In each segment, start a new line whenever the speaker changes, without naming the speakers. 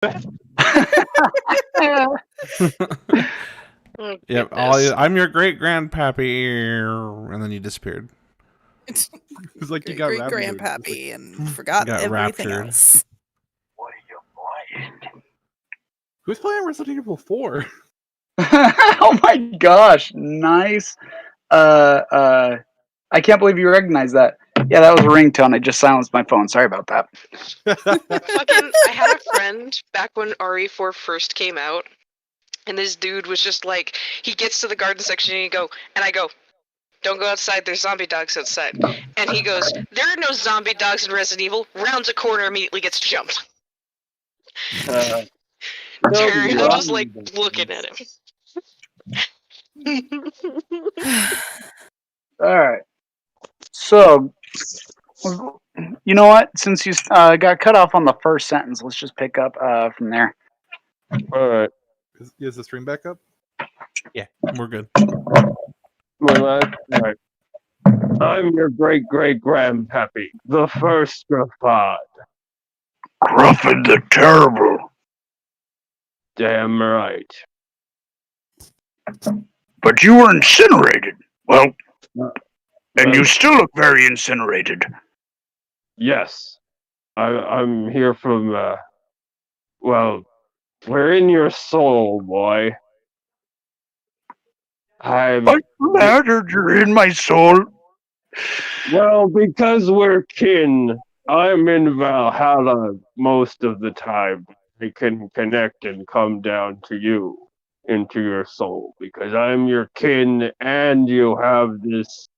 Oh,
Yep. I'm your great grandpappy, and then you disappeared.
It's
like you got
great
raptured.
grandpappy and forgot
Got
everything
raptured.
else.
What are you playing?
Who's playing Resident Evil 4?
Oh my gosh, nice. I can't believe you recognize that. Yeah, that was a ringtone. I just silenced my phone. Sorry about that.
I had a friend back when RE4 first came out, and this dude was just like, he gets to the garden section and I go, don't go outside, there's zombie dogs outside. And he goes, there are no zombie dogs in Resident Evil, rounds a corner, immediately gets jumped. Terry, I'm just like looking at him.
Alright. So, you know what? Since you got cut off on the first sentence, let's just pick up from there.
Alright.
Is the stream back up?
Yeah, we're good.
Right. I'm your great-great-grandpappy, the first Gruffod.
Gruffin the Terrible.
Damn right.
But you were incinerated. Well, and you still look very incinerated.
Yes. I'm here from, well, we're in your soul, boy.
I'm flattered you're in my soul.
Well, because we're kin, I'm in Valhalla most of the time. I can connect and come down to you, into your soul, because I'm your kin and you have this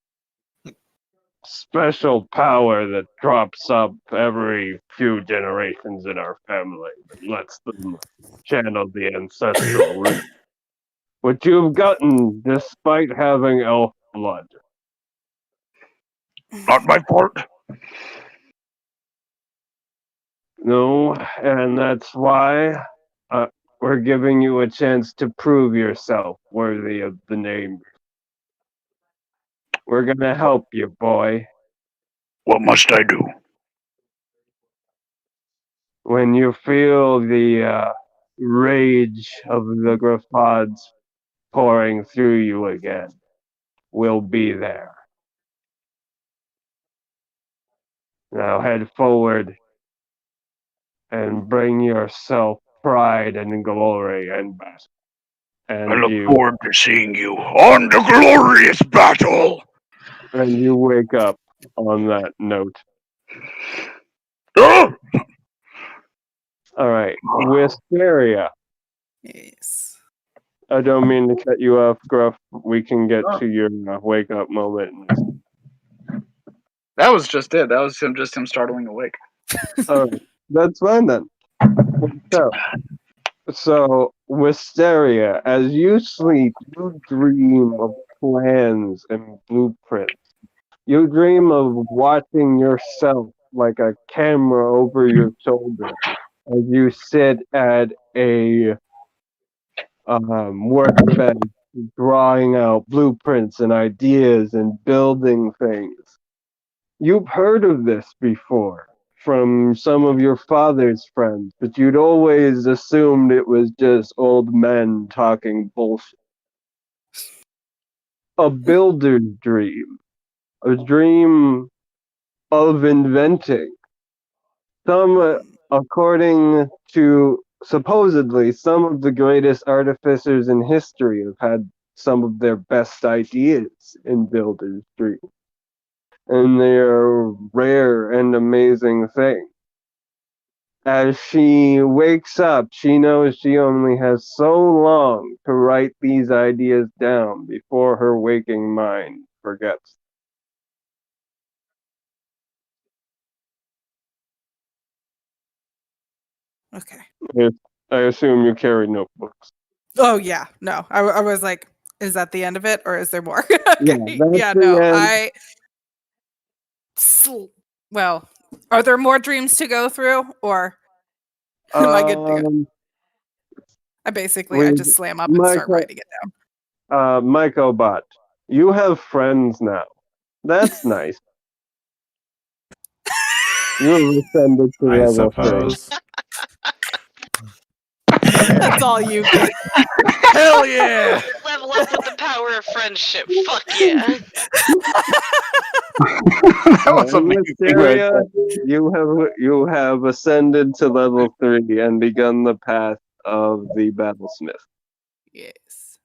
special power that drops up every few generations in our family that lets them channel the ancestral root. Which you've gotten despite having elf blood.
Not my fault.
No, and that's why we're giving you a chance to prove yourself worthy of the name. We're gonna help you, boy.
What must I do?
When you feel the rage of the Griffods pouring through you again, we'll be there. Now head forward and bring yourself pride and glory and battle. And
I look forward to seeing you on the glorious battle.
And you wake up on that note.
Oh!
Alright, Wisteria.
Yes.
I don't mean to cut you off, Gruff. We can get to your wake up moment.
That was just it. That was him startling awake.
Alright, that's fine then. So, Wisteria, as you sleep, you dream of plans and blueprints. You dream of watching yourself like a camera over your shoulder as you sit at a workbench drawing out blueprints and ideas and building things. You've heard of this before from some of your father's friends, but you'd always assumed it was just old men talking bullshit. A builder's dream. A dream of inventing. According to supposedly some of the greatest artificers in history have had some of their best ideas in builder's dreams. And they are rare and amazing things. As she wakes up, she knows she only has so long to write these ideas down before her waking mind forgets.
Okay.
I assume you carry notebooks.
Oh yeah, no. I was like, is that the end of it, or is there more?
Yeah,
yeah, no. Well, are there more dreams to go through, or am I good to go? I just slam up and start writing it down.
Mycobot, you have friends now. That's nice. You have ascended to level 3.
That's all you get.
Hell yeah!
Level up with the power of friendship. Fuck yeah.
That was amazing. Right
Wisteria,
there.
you have ascended to level 3 and begun the path of the battlesmith.
Yes.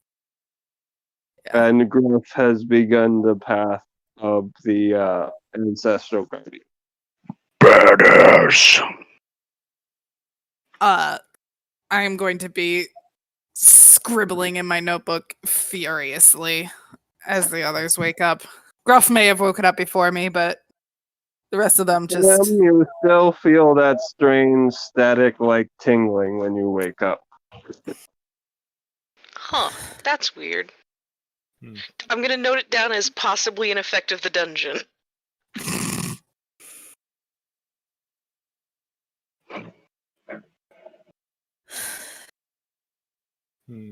Yeah.
And Gruff has begun the path of the ancestral guardian.
Badass.
I'm going to be scribbling in my notebook furiously as the others wake up. Gruff may have woken up before me, but the rest of them just.
You still feel that strange static like tingling when you wake up.
Huh. That's weird.
Hmm.
I'm gonna note it down as possibly an effect of the dungeon.
Hmm.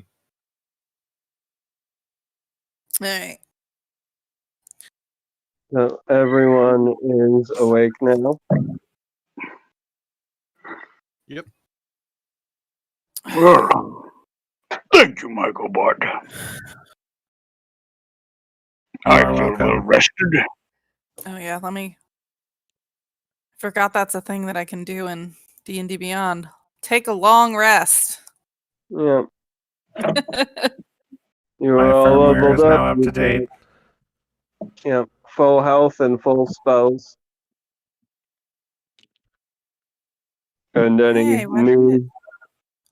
Alright.
So everyone is awake now.
Yep.
Well, thank you, Michael Bot. I
You're
feel
welcome.
well rested.
Oh yeah, let me. Forgot that's a thing that I can do in D&D Beyond. Take a long rest.
Yeah, you
My
are all
firmware
leveled
is
up.
now up to date.
Yeah, full health and full spells. And any
Hey, why did
new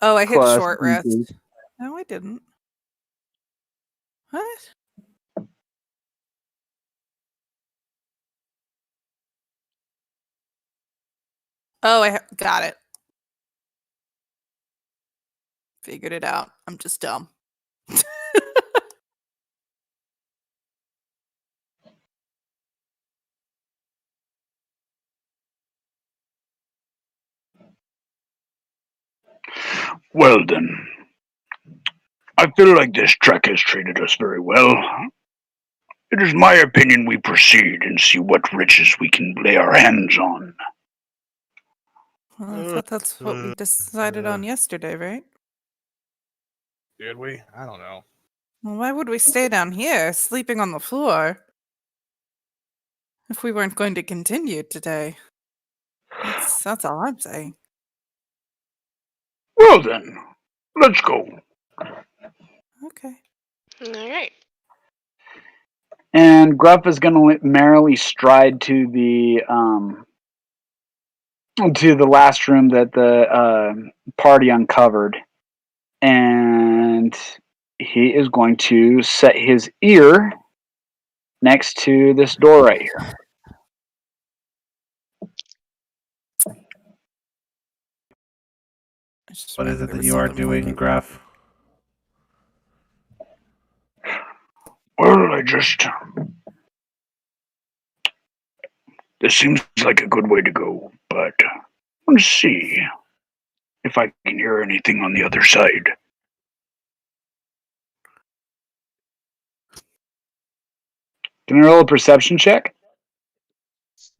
Oh, I hit
class
short
features.
rest. No, I didn't. What? Oh, got it. Figured it out. I'm just dumb.
Well then, I feel like this trek has treated us very well. It is my opinion we proceed and see what riches we can lay our hands on.
Well, I thought that's what we decided on yesterday, right?
Did we? I don't know.
Well, why would we stay down here, sleeping on the floor, if we weren't going to continue today? That's all I'm saying.
Well then, let's go.
Okay.
Alright.
And Gruff is going to merrily stride to the last room that the party uncovered, and he is going to set his ear next to this door right here.
I just
What is it
remembered
that
the
you are
stupid
doing,
fucking-
Gruff?
Well, this seems like a good way to go, but let's see if I can hear anything on the other side.
Can I roll a perception check?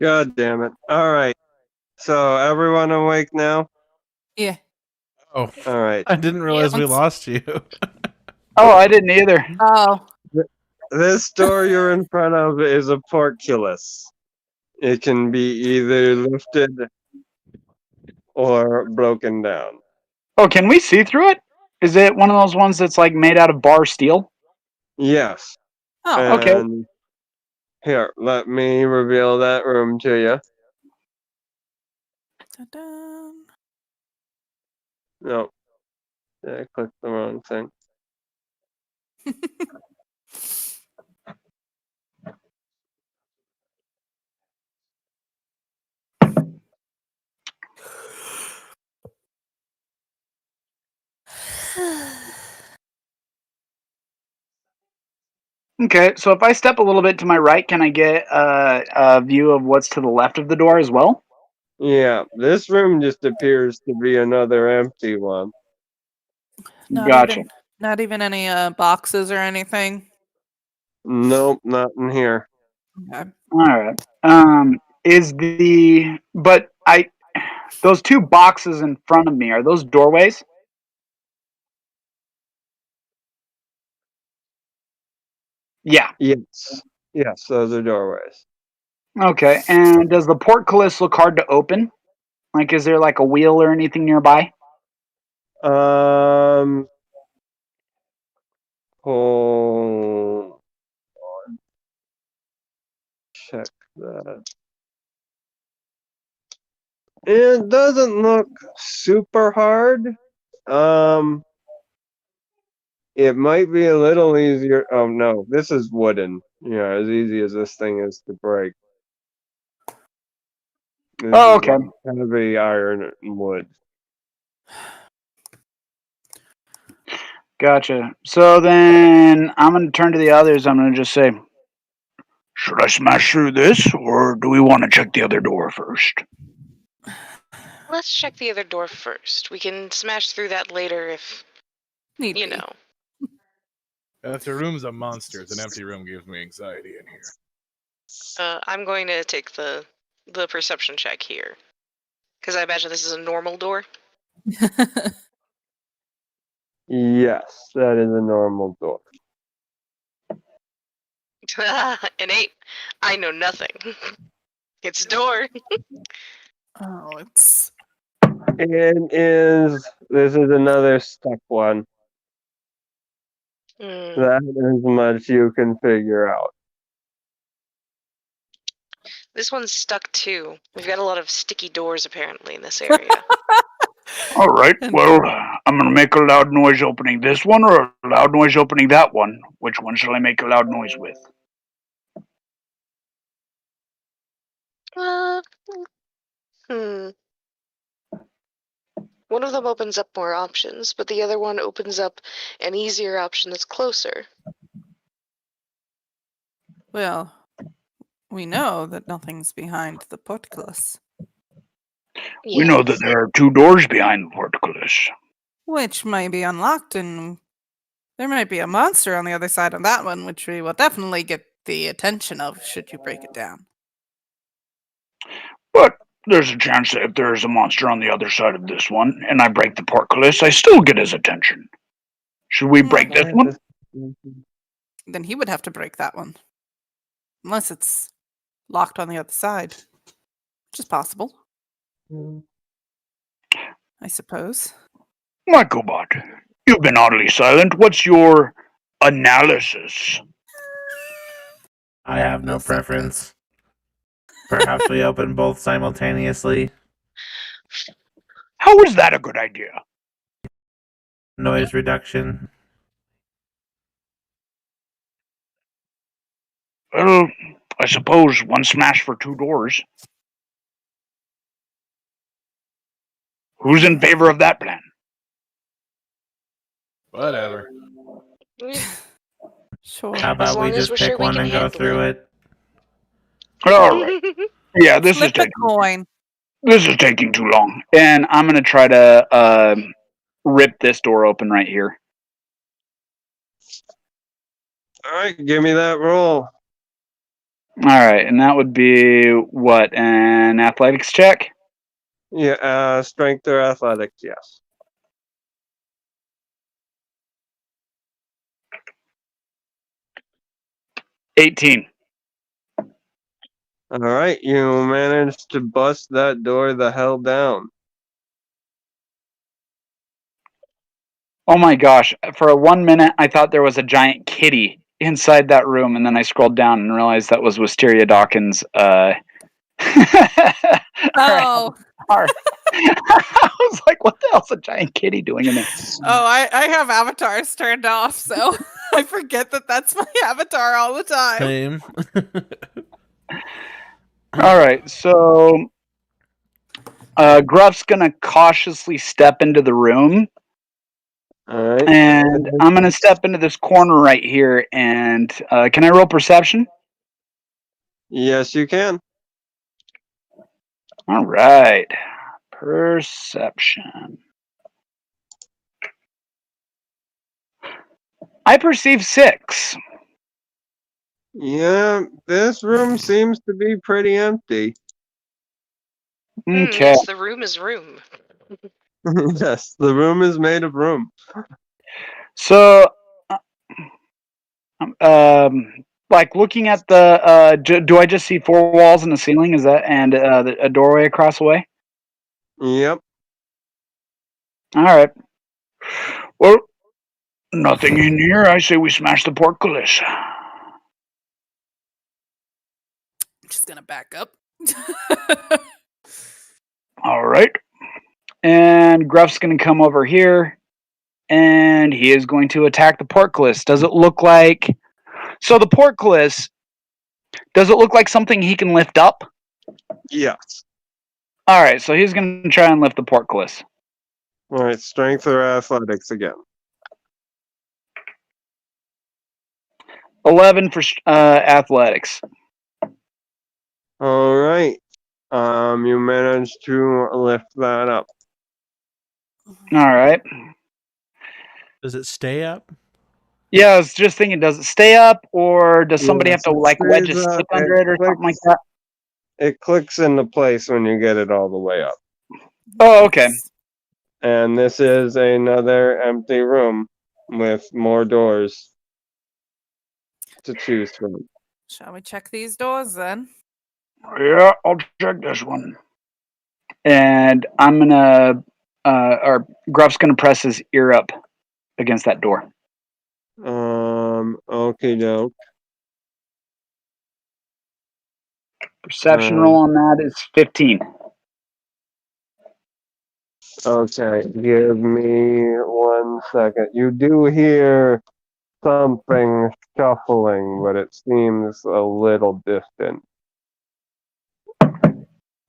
God damn it. Alright. So everyone awake now?
Yeah.
Oh,
Alright.
I didn't realize we
once-
lost you.
Oh, I didn't either.
Oh.
This door you're in front of is a portcullis. It can be either lifted or broken down.
Oh, can we see through it? Is it one of those ones that's like made out of bar steel?
Yes.
Oh,
okay.
And here, let me reveal that room to you.
Ta-da.
No. I clicked the wrong thing.
Okay, so if I step a little bit to my right, can I get a view of what's to the left of the door as well?
Yeah, this room just appears to be another empty one.
Gotcha.
Not even any boxes or anything.
Nope, not in here.
Okay.
All right. Those two boxes in front of me, are those doorways? Yeah.
Yes. Yes, those are doorways.
Okay. And does the portcullis look hard to open? Like, is there like a wheel or anything nearby?
Hold on. Check that. It doesn't look super hard. It might be a little easier. Oh no, this is wooden. Yeah, as easy as this thing is to break. This
Oh,
is
okay.
like heavy iron and wood.
Gotcha. So then I'm going to turn to the others. I'm going to just say, should I smash through this, or do we want to check the other door first?
Let's check the other door first. We can smash through that later if,
Need
you
be.
know.
If the room's a monster, it's an empty room gives me anxiety in here.
I'm going to take the perception check here. Because I imagine this is a normal door.
Yes, that is a normal door.
An 8. I know nothing. It's a door.
Oh, it's
This is another stuck one.
Mm.
That is much you can figure out.
This one's stuck too. We've got a lot of sticky doors apparently in this area.
All right. Well, I'm going to make a loud noise opening this one or a loud noise opening that one. Which one shall I make a loud noise with?
Hmm. One of them opens up more options, but the other one opens up an easier option that's closer.
well, we know that nothing's behind the portcullis,
We know that there are 2 doors behind the portcullis.
which might be unlocked, and there might be a monster on the other side of that one, which we will definitely get the attention of should you break it down.
But there's a chance that if there is a monster on the other side of this one, and I break the portcullis, I still get his attention. Should we break this one?
Then he would have to break that one, unless it's locked on the other side, which is possible, I suppose.
Michaelbot, you've been oddly silent. What's your analysis?
I have no preference. Perhaps we open both simultaneously.
How is that a good idea?
Noise reduction.
Well, I suppose one smash for 2 doors. Who's in favor of that plan?
Whatever.
Sure.
How about we
long as
just
we're
pick
sure we
one
can
and go
handle
through it?
All right. Yeah, this is
Flip the
taking
coin.
too long. And I'm gonna try to rip this door open right here.
All right, give me that roll.
All right, and that would be what, an athletics check?
Yeah, strength or athletics, yes.
$18.
All right, you managed to bust that door the hell down.
Oh my gosh! For 1 minute, I thought there was a giant kitty inside that room, and then I scrolled down and realized that was Wisteria Dawkins.
Oh,
I was like, "What the hell's a giant kitty doing in there?"
oh, I have avatars turned off, so I forget that that's my avatar all the time.
Same.
All right, so Gruff's gonna cautiously step into the room.
All right.
And I'm going to step into this corner right here, and can I roll perception?
Yes, you can.
All right. Perception. I perceive 6.
Yeah, this room seems to be pretty empty.
Okay.
Yes, the room is room.
Yes, the room is made of room.
So Like looking at the do I just see 4 walls and a ceiling? Is that and a doorway across the way?
Yep.
All right.
Well, nothing in here. I say we smash the portcullis.
I'm just gonna back up.
All right.
And Gruff's going to come over here, and he is going to attack the portcullis. Does it look like so? The portcullis, does it look like something he can lift up?
Yes.
All right, so he's going to try and lift the portcullis.
All right. Strength or athletics again.
11 for athletics.
All right. You managed to lift that up.
All right.
Does it stay up?
Yeah, I was just thinking, does it stay up, or does somebody
Yes,
have to
it
like wedge a
stays up.
stick under it or something like
clicks-
that?
It clicks into place when you get it all the way up.
Oh, okay.
And this is another empty room with more doors to choose from.
Shall we check these doors then?
Yeah, I'll check this one.
And I'm gonna, or Gruff's gonna press his ear up against that door.
Okay, doke.
Perception roll on that is 15.
Okay, give me 1 second. You do hear something shuffling, but it seems a little distant.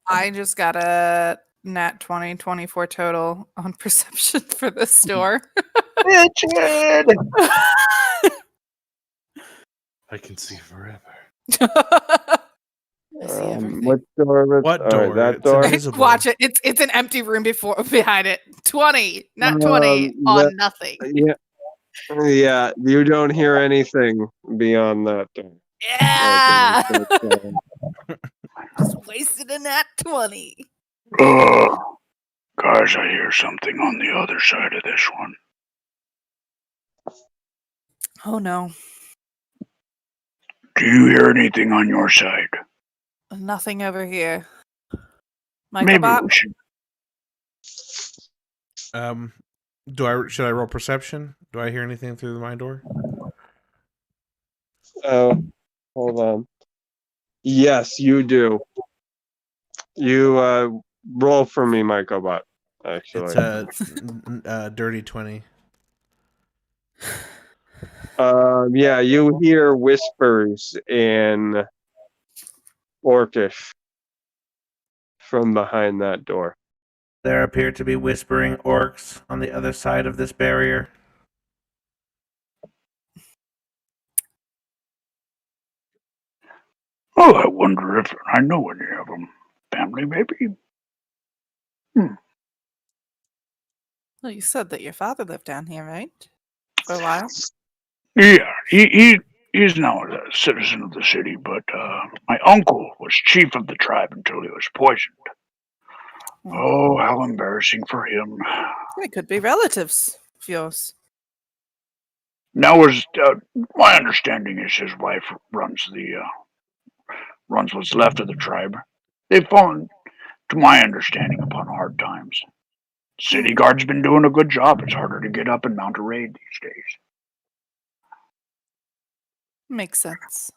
I just got a nat 20, 24 total on perception for this door.
Richard!
I can see forever.
I see everything.
What door?
What
All right,
door?
that
It's
door.
invisible.
Watch it. It's an empty room behind it. 20, not 20 on nothing.
Yeah. You don't hear anything beyond that door.
Yeah.
Okay,
Just wasted a nat 20.
Guys, I hear something on the other side of this one.
Oh no.
Do you hear anything on your side?
Nothing over here.
Maybe
Microbot?
we should.
Should I roll perception? Do I hear anything through my door?
Oh, hold on. Yes, you do. You roll for me, Microbot. Actually,
It's a dirty 20.
yeah, you hear whispers in Orcish from behind that door.
There appear to be whispering orcs on the other side of this barrier.
Oh, I wonder if I know any of them. Family, maybe?
Well, you said that your father lived down here, right? For a while.
Yeah, he's now a citizen of the city, but my uncle was chief of the tribe until he was poisoned. Oh, how embarrassing for him.
They could be relatives of yours.
Now, my understanding is his wife runs what's left of the tribe. They've fallen, to my understanding, upon hard times. City guard's been doing a good job. It's harder to get up and mount a raid these days.
Makes sense.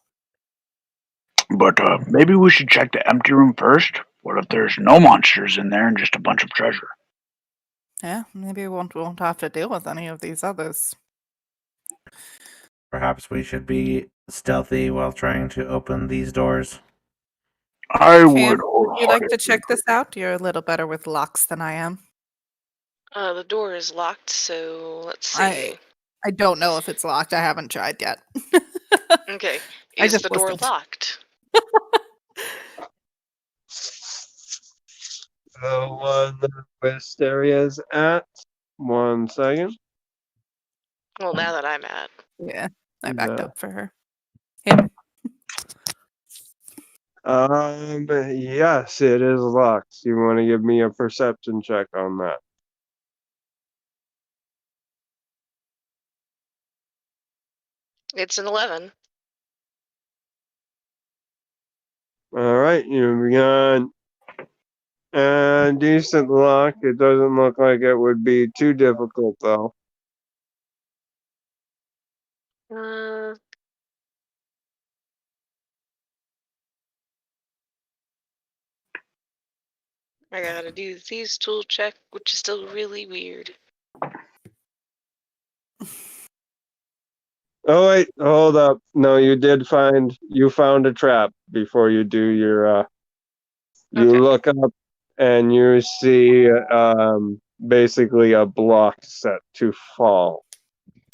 But maybe we should check the empty room first. What if there's no monsters in there and just a bunch of treasure?
Yeah, maybe we won't have to deal with any of these others.
Perhaps we should be stealthy while trying to open these doors.
I
Cam,
would.
would you like to check this out? You're a little better with locks than I am.
The door is locked, so let's see.
I don't know if it's locked. I haven't tried yet.
Okay.
I
Is
just
the door
listened.
locked?
The one that Wisteria's at. 1 second.
Well, now that I'm at.
Yeah, I backed
No.
up for her. Him.
Yes, it is locked. You want to give me a perception check on that?
It's an 11.
All right, you got a decent lock. It doesn't look like it would be too difficult, though.
I gotta do the thieves tool check, which is still really weird.
Oh wait, hold up. No, you found a trap before you do your you
Okay.
look up and you see basically a block set to fall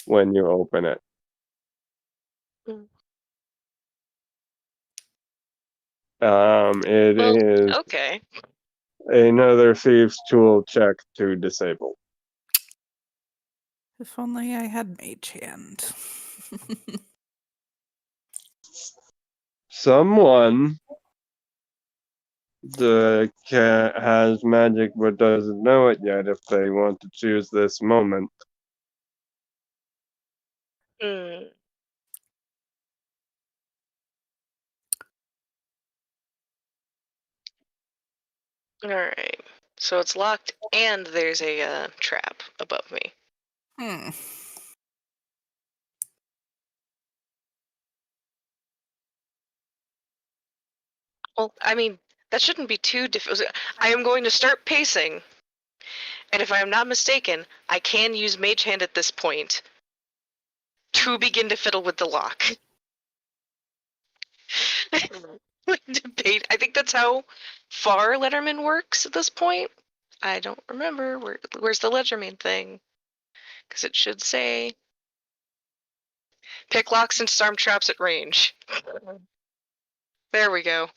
when you open it.
Mm.
It
Well,
is
okay.
another thieves tool check to disable.
If only I had Mage Hand.
Someone has magic but doesn't know it yet if they want to choose this moment.
Hmm. Alright. So it's locked, and there's a trap above me.
Hmm.
Well, I mean, that shouldn't be too difficult. I am going to start pacing, and if I am not mistaken, I can use Mage Hand at this point to begin to fiddle with the lock. Debate. I think that's how far Letterman works at this point. I don't remember. Where's the Letterman thing? Because it should say pick locks and storm traps at range. There we go.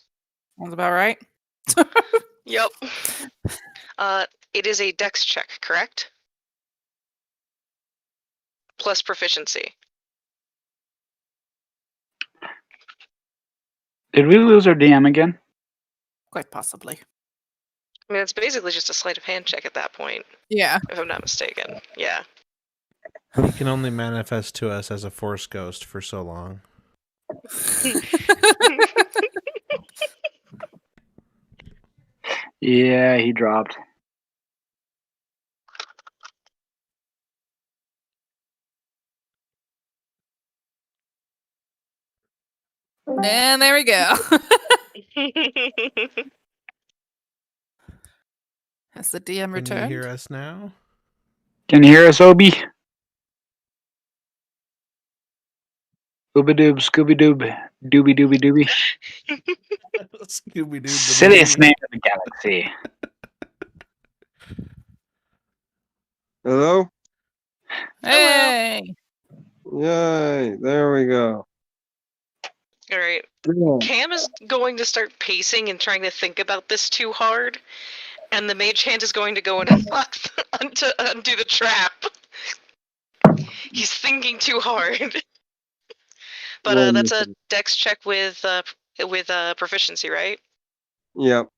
Sounds about right.
Yep. It is a dex check, correct? Plus proficiency.
Did we lose our DM again?
Quite possibly.
I mean, it's basically just a sleight of hand check at that point,
Yeah.
if I'm not mistaken. Yeah.
He can only manifest to us as a force ghost for so long.
Yeah, he dropped.
And there we go. Has the DM
Can you
returned?
hear us now?
Can you hear us, Obi? Ooba-doob, Scooby-doob, doobie-doobie-doobie.
Scooby-Doo.
Silliest name in the galaxy.
Hello?
Hey!
Yay, there we go.
Alright.
Yeah.
Cam is going to start pacing and trying to think about this too hard, and the mage hand is going to go and undo the trap. He's thinking too hard. But that's a dex check with proficiency, right?
Yep.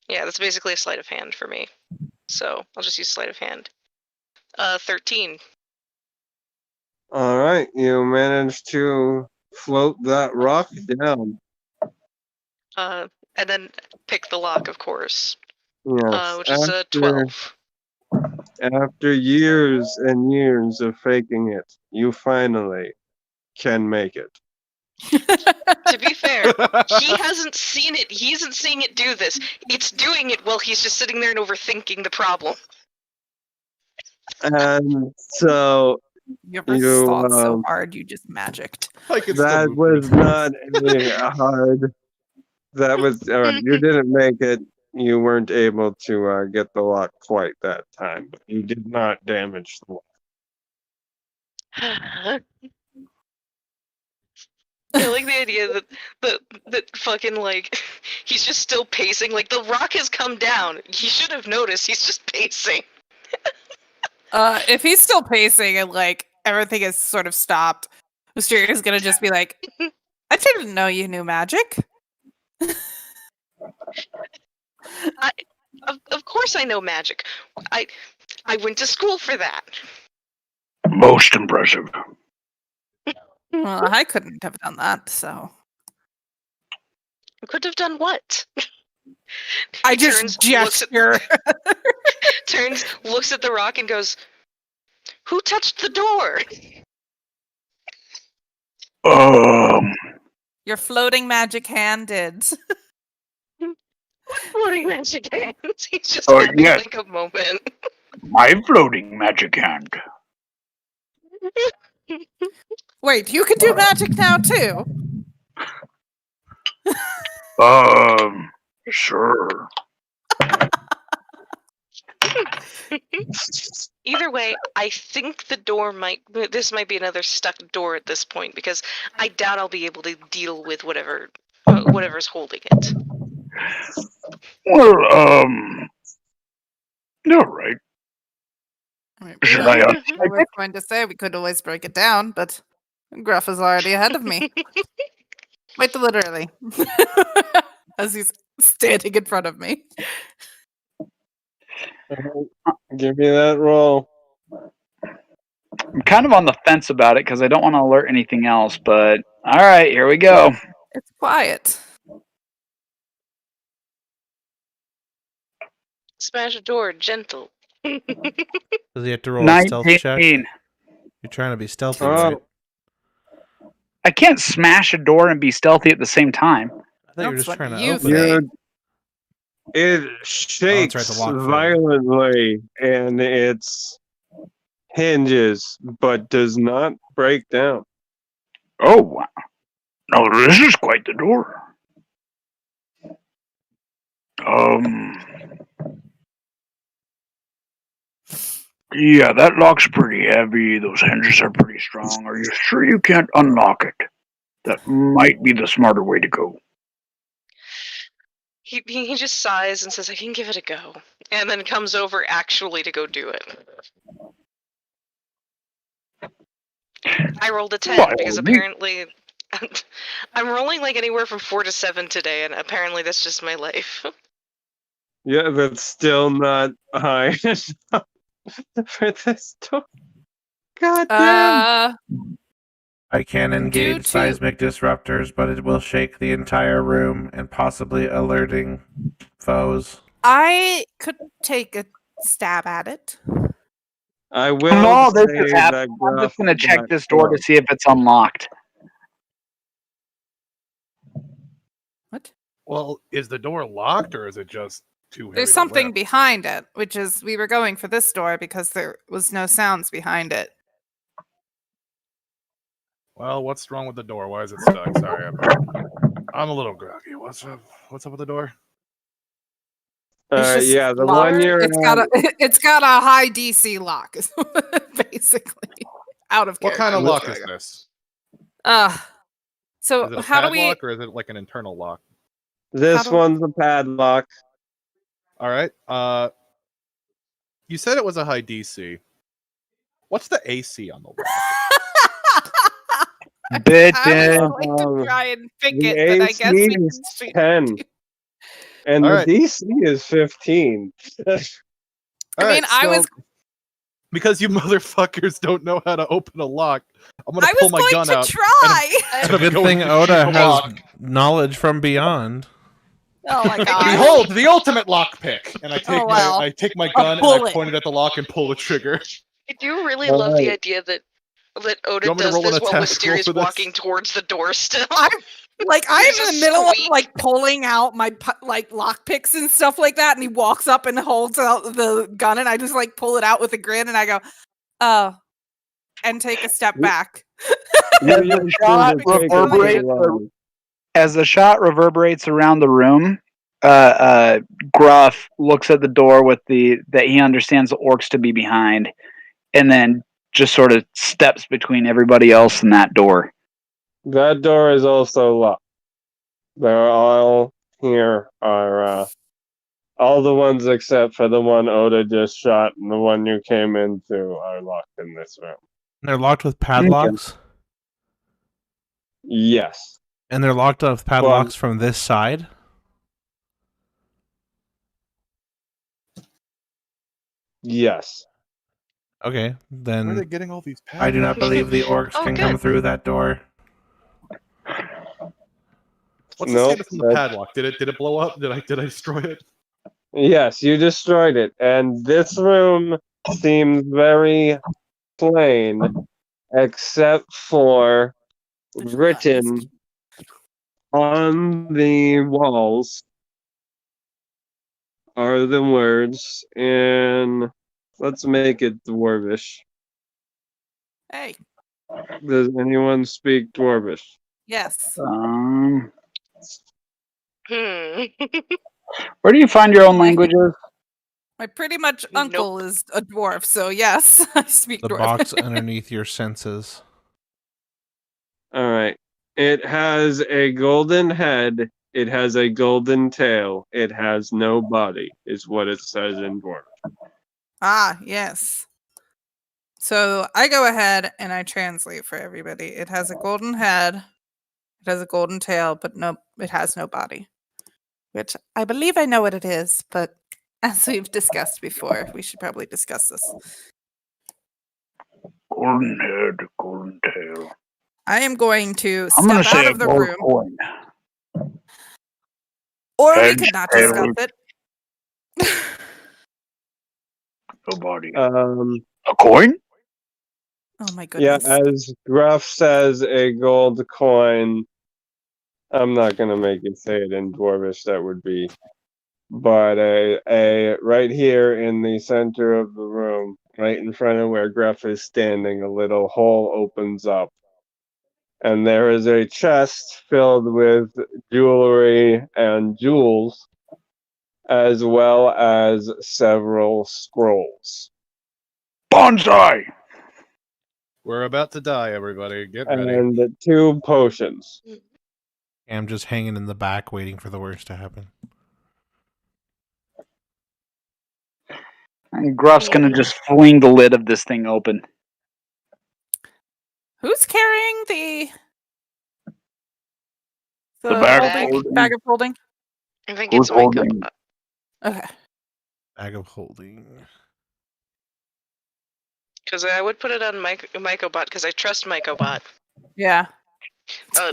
Yeah, that's basically a sleight of hand for me. So I'll just use sleight of hand. 13.
All right, you managed to float that rock down.
And then pick the lock, of course.
Yes.
Which is a 12.
After years and years of faking it, you finally can make it.
To be fair, he hasn't seen it. He isn't seeing it do this. It's doing it while he's just sitting there and overthinking the problem.
And so
You ever
You,
thought so hard you just magicked.
that was not a hard. That was all right. You didn't make it. You weren't able to get the lock quite that time, but you did not damage the lock.
I like the idea that fucking like he's just still pacing. Like the rock has come down. He should have noticed. He's just pacing.
If he's still pacing and like everything is sort of stopped, Wisteria is gonna just be like, I didn't know you knew magic.
Of course I know magic. I went to school for that.
Most impressive.
Well, I couldn't have done that, so
You could have done what?
I
He
just
turns, looks at
gesture.
looks at the rock and goes, "Who touched the door?"
Your floating magic hand did.
Floating magic hands. He's just
Oh,
having
yes.
like a moment.
My floating magic hand.
Wait, you can do magic now too.
Sure.
Either way, I think the door this might be another stuck door at this point, because I doubt I'll be able to deal with whatever's holding it.
Well, all right. Should I
I was going to say we could always break it down, but Gruff is already ahead of me. Wait, literally. As he's standing in front of me.
Give me that roll.
I'm kind of on the fence about it because I don't want to alert anything else, but all right, here we go.
It's quiet.
Smash a door, gentle.
Does he have to roll a stealth check?
19.
You're trying to be stealthy,
Oh.
right?
I can't smash a door and be stealthy at the same time.
I thought you were
That's
just
what
trying to
you
open
think.
it.
It shakes
the lock failed.
violently and it's hinges, but does not break down.
Oh, wow. No, this is quite the door. Yeah, that lock's pretty heavy. Those hinges are pretty strong. Are you sure you can't unlock it? That might be the smarter way to go.
He just sighs and says, "I can give it a go," and then comes over actually to go do it. I rolled a 10 because apparently I'm rolling like anywhere from 4 to 7 today, and apparently that's just my life.
Yeah, that's still not high for this door. God damn.
I can engage
Due to-
seismic disruptors, but it will shake the entire room and possibly alerting foes.
I could take a stab at it.
I will
No, this
say
is
that
happening. I'm
Gruff
just going to check
got
this door to
close.
see if it's unlocked.
What?
Well, is the door locked or is it just too heavy?
There's
to
something
lift?
behind it, which is we were going for this door because there was no sounds behind it.
Well, what's wrong with the door? Why is it stuck? Sorry, I'm a little groggy. What's up? What's up with the door?
It's just
Yeah, the
locked.
one you're
It's got a high DC lock, basically. Out of
What kind of
character.
lock is this?
So
Is it a
how do we?
padlock or is it like an internal lock?
This
How do-
one's a padlock.
All right. You said it was a high DC. What's the AC on the lock?
I
Bitch.
was going to try and pick
The
it, but I guess
AC
we can
is
shoot.
10. And
All
the
right.
DC is 15.
I mean, I was
because you motherfuckers don't know how to open a lock. I'm gonna pull my
going
gun
to
out.
try.
It's a good thing Oda has knowledge from beyond.
Oh my god!
Behold, the ultimate lock pick! And I take
Oh, wow.
I take my gun and
pull
I
it.
point it at the lock and pull the trigger.
I do really love the idea that Oda
You want me to
does
roll an
this while
attack roll
Wisteria's
for this?
walking towards the door still.
I'm
There's
in
a
the middle of
squeak.
like pulling out my lock picks and stuff like that, and he walks up and holds out the gun, and I just like pull it out with a grin, and I go, "Oh," and take a step back.
As the shot reverberates, as the shot reverberates around the room, Gruff looks at the door with that he understands the orcs to be behind, and then just sort of steps between everybody else and that door.
That door is also locked. They're all here are all the ones except for the one Oda just shot and the one you came into are locked in this room.
They're locked with padlocks,
Yes.
and they're locked up with padlocks from this side.
Yes.
Okay,
Where are they
then
getting all these pads?
I do not believe the orcs
Oh,
can
good.
come through that door.
What's the
Nope,
status on the
that's-
padlock? Did it blow up? Did I destroy it?
Yes, you destroyed it, and this room seems very plain, except for written on the walls are the words in. Let's make it Dwarvish.
Hey,
Does anyone speak Dwarvish?
yes.
Hmm.
Where do you find your own languages?
My pretty much
Nope.
uncle is a dwarf, so yes, I speak
The
dwarf.
box underneath your senses.
All right. It has a golden head. It has a golden tail. It has no body, is what it says in dwarf.
Ah, yes. So I go ahead and I translate for everybody. It has a golden head, it has a golden tail, but no, it has no body. Which I believe I know what it is, but as we've discussed before, we should probably discuss this.
Golden head, golden tail.
I am going to
I'm gonna
step
say
out
a
of the
gold
room,
coin.
or we
Head,
could not
tail.
discuss it.
No body.
Um,
A coin?
Oh my
yeah,
goodness.
as Gruff says, a gold coin. I'm not gonna make it say it in dwarvish. That would be, but a right here in the center of the room, right in front of where Gruff is standing, a little hole opens up, and there is a chest filled with jewelry and jewels, as well as several scrolls.
Bonsai!
We're about to die, everybody. Get ready.
And 2 potions.
I'm just hanging in the back waiting for the worst to happen.
And Gruff's gonna just fling the lid of this thing open.
Who's carrying the
The bag
of
holding,
holding.
bag of holding?
I think
Who's
it's Micah.
holding?
Okay.
Bag of holding.
Because I would put it on Mycobot because I trust Mycobot.
Yeah.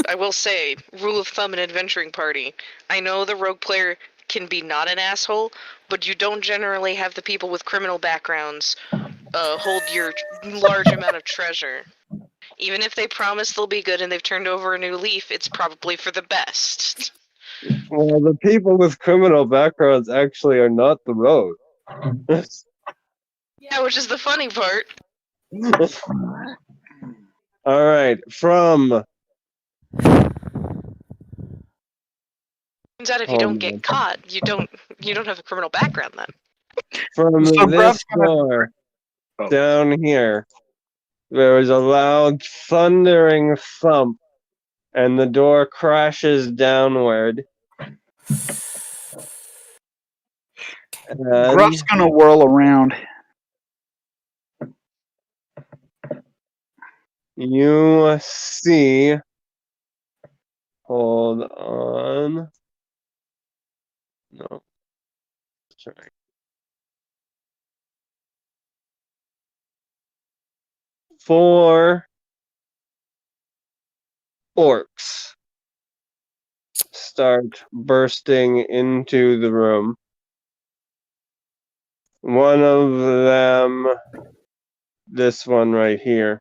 I will say, rule of thumb in adventuring party. I know the rogue player can be not an asshole, but you don't generally have the people with criminal backgrounds hold your large amount of treasure. Even if they promise they'll be good and they've turned over a new leaf, it's probably for the best.
Well, the people with criminal backgrounds actually are not the road.
Yeah, which is the funny part.
All right, from
Turns out if you don't get caught, you don't have a criminal background then.
from
So
this
Gruff's gonna-
door
Oh.
down here, there is a loud thundering thump, and the door crashes downward. And
Gruff's gonna whirl around.
you see. Hold on. No. Sorry. Four orcs start bursting into the room. One of them, this one right here,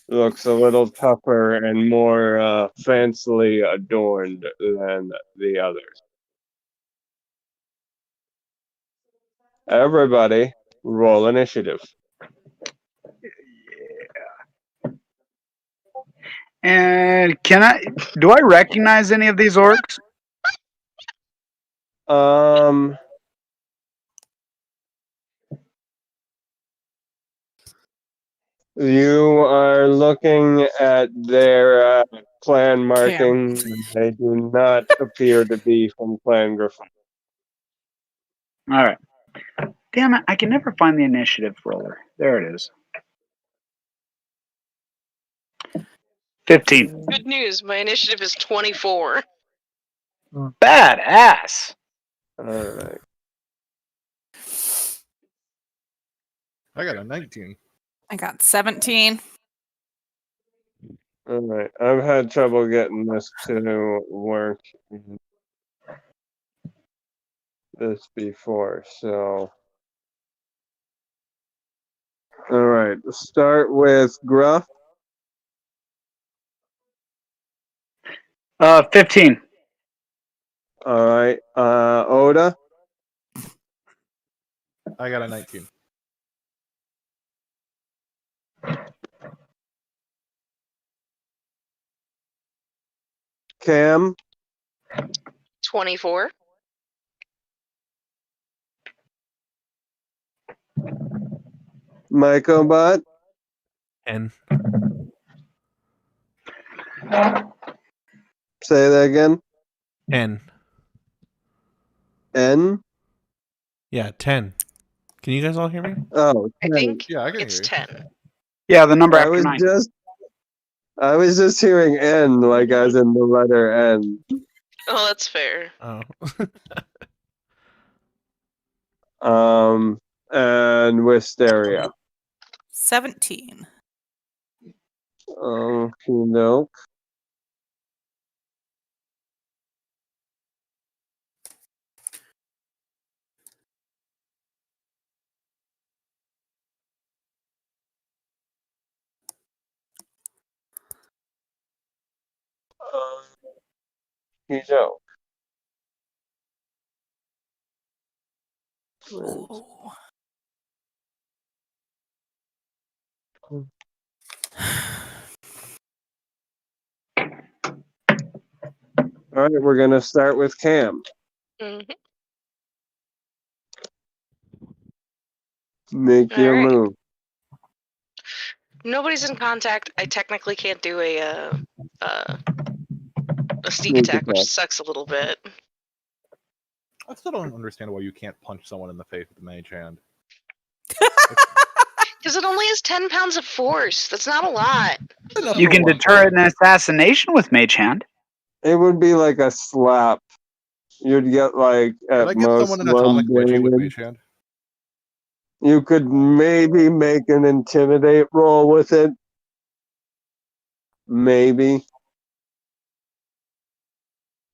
looks a little tougher and more fancily adorned than the others. Everybody, roll initiative.
And do I recognize any of these orcs?
You are looking at their clan markings. They do not appear to be from Clan Griffin.
Alright. Damn it, I can never find the initiative roller. There it is. 15.
Good news, my initiative is 24.
Badass!
Alright.
I got a 19.
I got 17.
All right. I've had trouble getting this to work in this before, so. All right. Start with Gruff.
15.
All right. Oda.
I got a 19.
Cam.
24.
Mycobot.
10.
Say that again.
10.
N.
Yeah, 10. Can you guys all hear me?
Oh,
I
10.
think
Yeah, I can
it's
hear you.
10.
Yeah, the number
I
after
was
9.
I was just hearing N, like as in the letter N.
Oh, that's fair.
Oh.
And Wisteria.
17.
No. No.
Ooh.
All right, we're gonna start with Cam.
Mhm.
Make your
Alright.
move.
Nobody's in contact. I technically can't do a sneak
Sneak
attack, which
attack.
sucks a little bit.
I still don't understand why you can't punch someone in the face with a mage hand.
Because it only has 10 pounds of force. That's not a lot.
Enough
You
for
can
one
deter
person.
an assassination with Mage Hand.
It would be like a slap. You'd get like
Could
at
I get
most
someone an
1
atomic wedgie with
billion.
mage hand?
You could maybe make an intimidate roll with it. Maybe.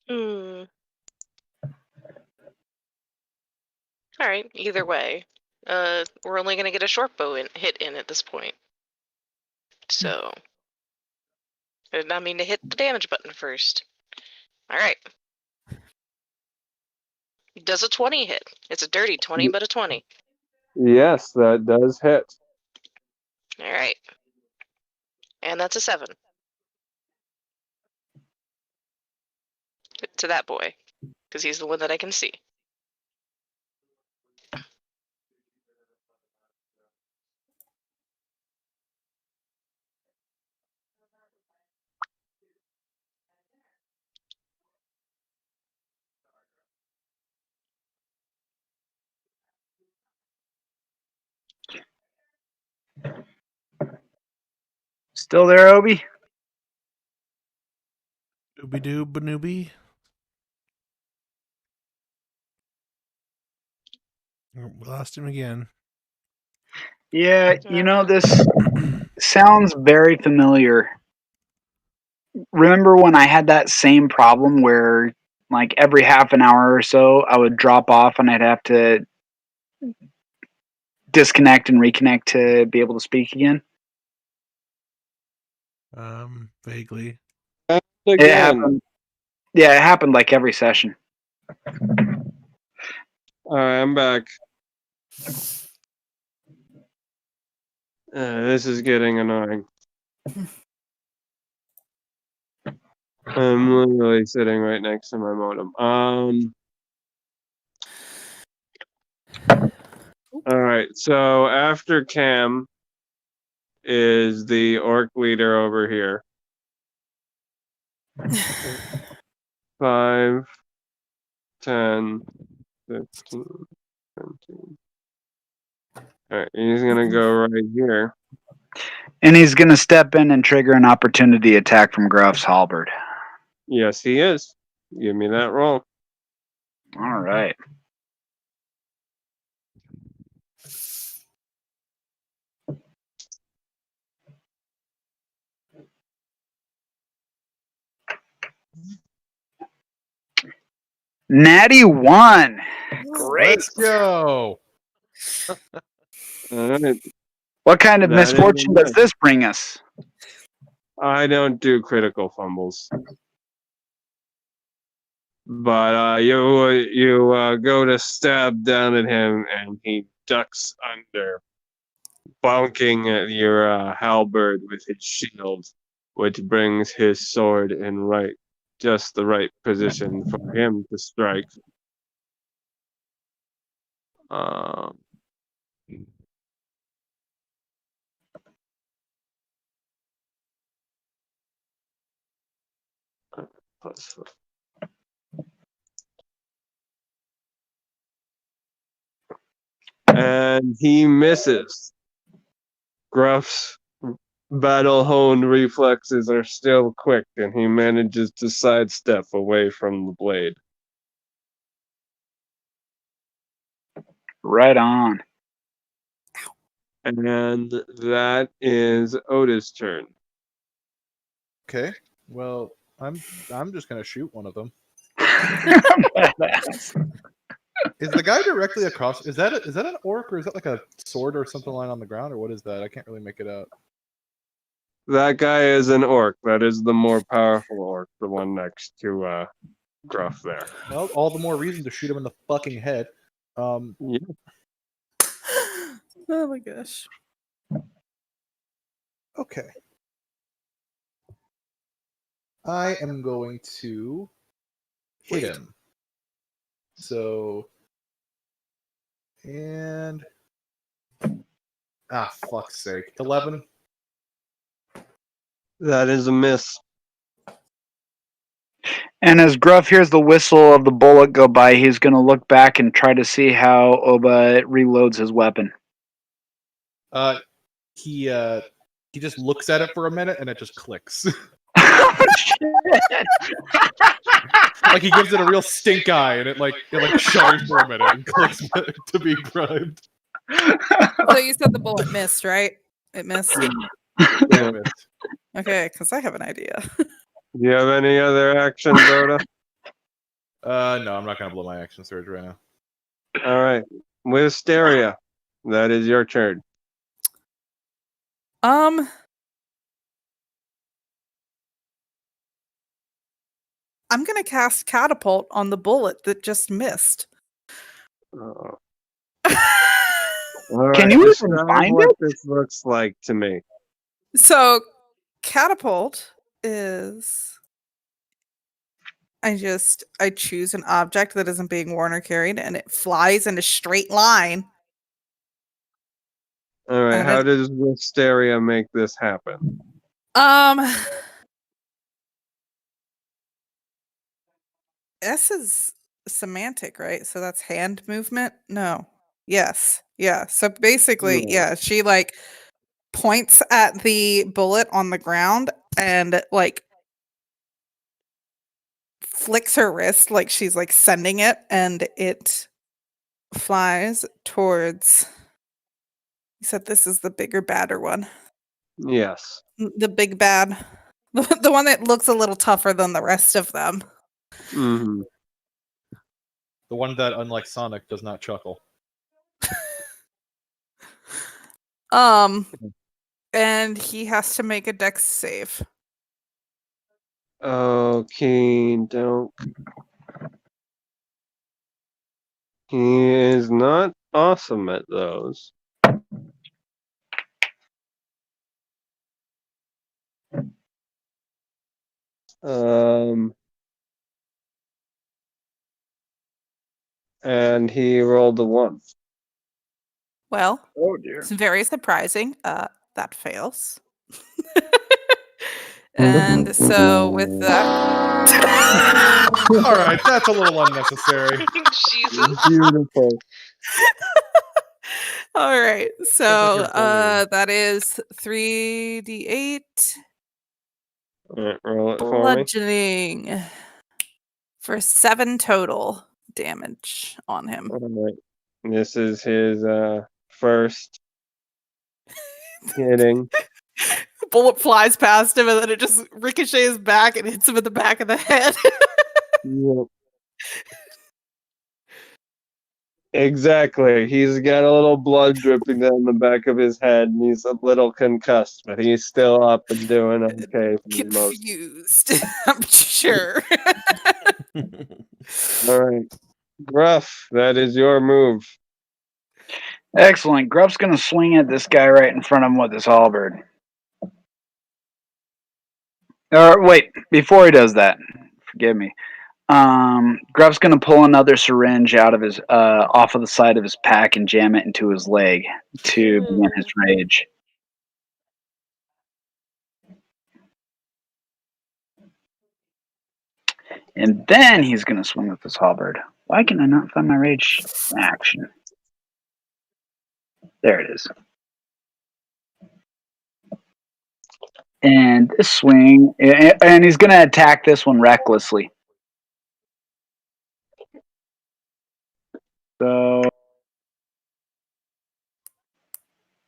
Hmm. Alright, either way. We're only gonna get a short bow hit in at this point. So. I did not mean to hit the damage button first. Alright. Does a 20 hit? It's a dirty 20, but a 20.
Yes, that does hit.
Alright. And that's a 7. To that boy. Because he's the one that I can see.
Still there, Obi?
Doobie doo banoobie. We lost him again.
Yeah, you know, this sounds very familiar. Remember when I had that same problem where, like, every half an hour or so, I would drop off and I'd have to disconnect and reconnect to be able to speak again?
Vaguely.
It
Again.
happened. Yeah, it happened like every session.
Alright, I'm back. This is getting annoying. I'm literally sitting right next to my modem. Alright, so after Cam is the orc leader over here. 5, 10, 15, 17. Alright, he's gonna go right here.
And he's going to step in and trigger an opportunity attack from Gruff's halberd.
Yes, he is. Give me that roll.
All right. Natty 1. Great.
Let's go.
All right.
What kind of
That is a
misfortune does
miss.
this bring us?
I don't do critical fumbles. But you go to stab down at him, and he ducks under, bonking at your halberd with his shield, which brings his sword in just the right position for him to strike. Um, plus- and he misses. Gruff's battle honed reflexes are still quick, and he manages to sidestep away from the blade.
Right on.
And that is Otis' turn.
Okay. Well, I'm just gonna shoot one of them. Is the guy directly across? Is that an orc, or is that like a sword or something lying on the ground, or what is that? I can't really make it out.
That guy is an orc. That is the more powerful orc, the one next to Gruff there.
Well, all the more reason to shoot him in the fucking head.
Yeah.
Oh my gosh.
Okay. I am going to hit him. So, and fuck's sake, 11.
That is a miss.
And as Gruff hears the whistle of the bullet go by, he's going to look back and try to see how Oba reloads his weapon.
He just looks at it for a minute and it just clicks. Like he gives it a real stink eye and it shudders for a minute and clicks to be primed.
So you said the bullet missed, right? It missed.
Damn it.
Okay, because I have an idea.
Do you have any other actions, Oda?
No, I'm not gonna blow my action surge right now.
All right. Wisteria, that is your turn.
I'm gonna cast catapult on the bullet that just missed.
All
Can you even
describe
find
what
it?
this looks like to me?
So catapult is I choose an object that isn't being worn or carried and it flies in a straight line.
All right.
And
How
it-
does Wisteria make this happen?
S is semantic, right? So that's hand movement? No. Yes. Yeah. So basically,
Yeah.
she like points at the bullet on the ground and like flicks her wrist like she's like sending it and it flies towards You said this is the bigger badder one.
Yes.
The big bad. The one that looks a little tougher than the rest of them.
Mm-hmm.
The one that, unlike Sonic, does not chuckle.
And he has to make a dex save.
Okay, don't. He is not awesome at those. And he rolled a 1.
Well,
Oh dear.
it's very surprising. That fails. And so with that.
All right, that's a little unnecessary.
Jesus.
Beautiful.
All right. So
Sounds like
that is 3d8
All right, roll it for me.
bludgeoning for 7 total damage on him.
All right. This is his first hitting.
The bullet flies past him and then it just ricochets back and hits him in the back of the head.
Yep. Exactly. He's got a little blood dripping down the back of his head, and he's a little concussed, but he's still up and doing okay for the most.
Confused. I'm sure.
All right, Gruff, that is your move.
Excellent. Gruff's going to swing at this guy right in front of him with his halberd. Or wait, before he does that, forgive me. Gruff's going to pull another syringe out of his off of the side of his pack and jam it into his leg to begin his rage. And then he's going to swing with his halberd. Why can I not find my rage action? There it is. And this swing, and he's going to attack this one recklessly. So,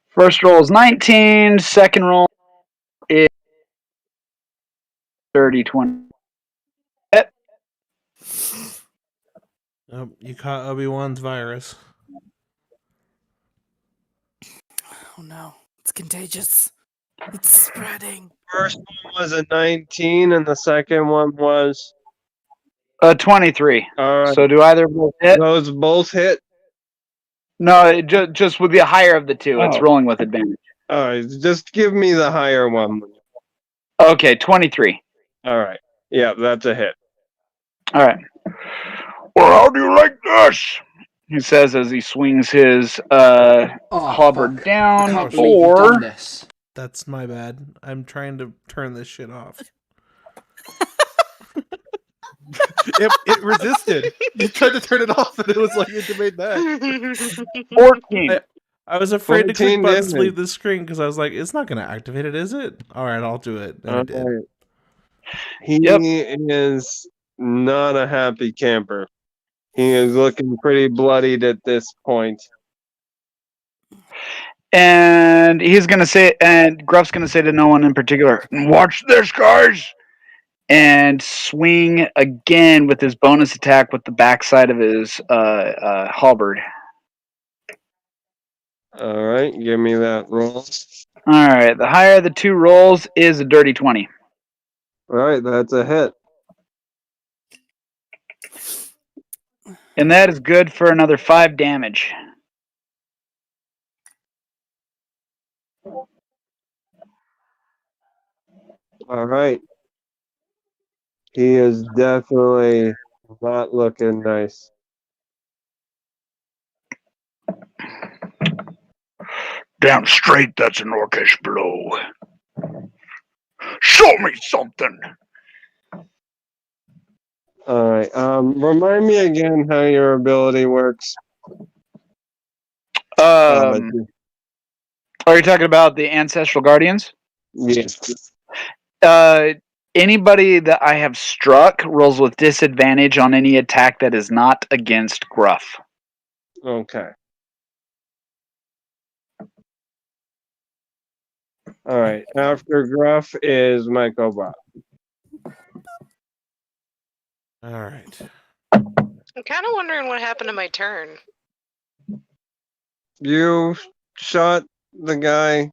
first roll is 19, second roll is 30, 20.
Oh, you caught Obi-Wan's virus.
Oh no, it's contagious. It's spreading.
First one was a 19, and the second one was
23.
all right.
So do either of those hit?
Those both hit.
No, it just with the higher of the two. It's
Oh.
rolling with advantage.
All right, just give me the higher one.
Okay, 23.
All right, yeah, that's a hit.
All right. Well, how do you like this? He says as he swings his halberd
fuck. I
down.
can't believe you've
Or
done this.
That's my bad. I'm trying to turn this shit off.
It resisted. You tried to turn it off, and it was like you made that.
14.
I was afraid to
14
click buttons to
damage.
leave the screen because I was like, it's not going to activate it, is it? All right, I'll do it. And it did.
All right. He
Yep.
is not a happy camper. He is looking pretty bloodied at this point.
And he's going to say, and Gruff's going to say to no one in particular, watch this, guys! And swing again with his bonus attack with the backside of his halberd.
All right, give me that roll.
All right, the higher of the two rolls is a dirty 20.
All right, that's a hit.
And that is good for another 5 damage.
All right. He is definitely not looking nice.
Damn straight, that's an orcish blow. Show me something.
All right. Remind me again how your ability works.
Are you talking about the Ancestral Guardians?
Yes.
Anybody that I have struck rolls with disadvantage on any attack that is not against Gruff.
Okay. All right. After Gruff is Michael Bot.
All right.
I'm kind of wondering what happened to my turn.
You shot the guy,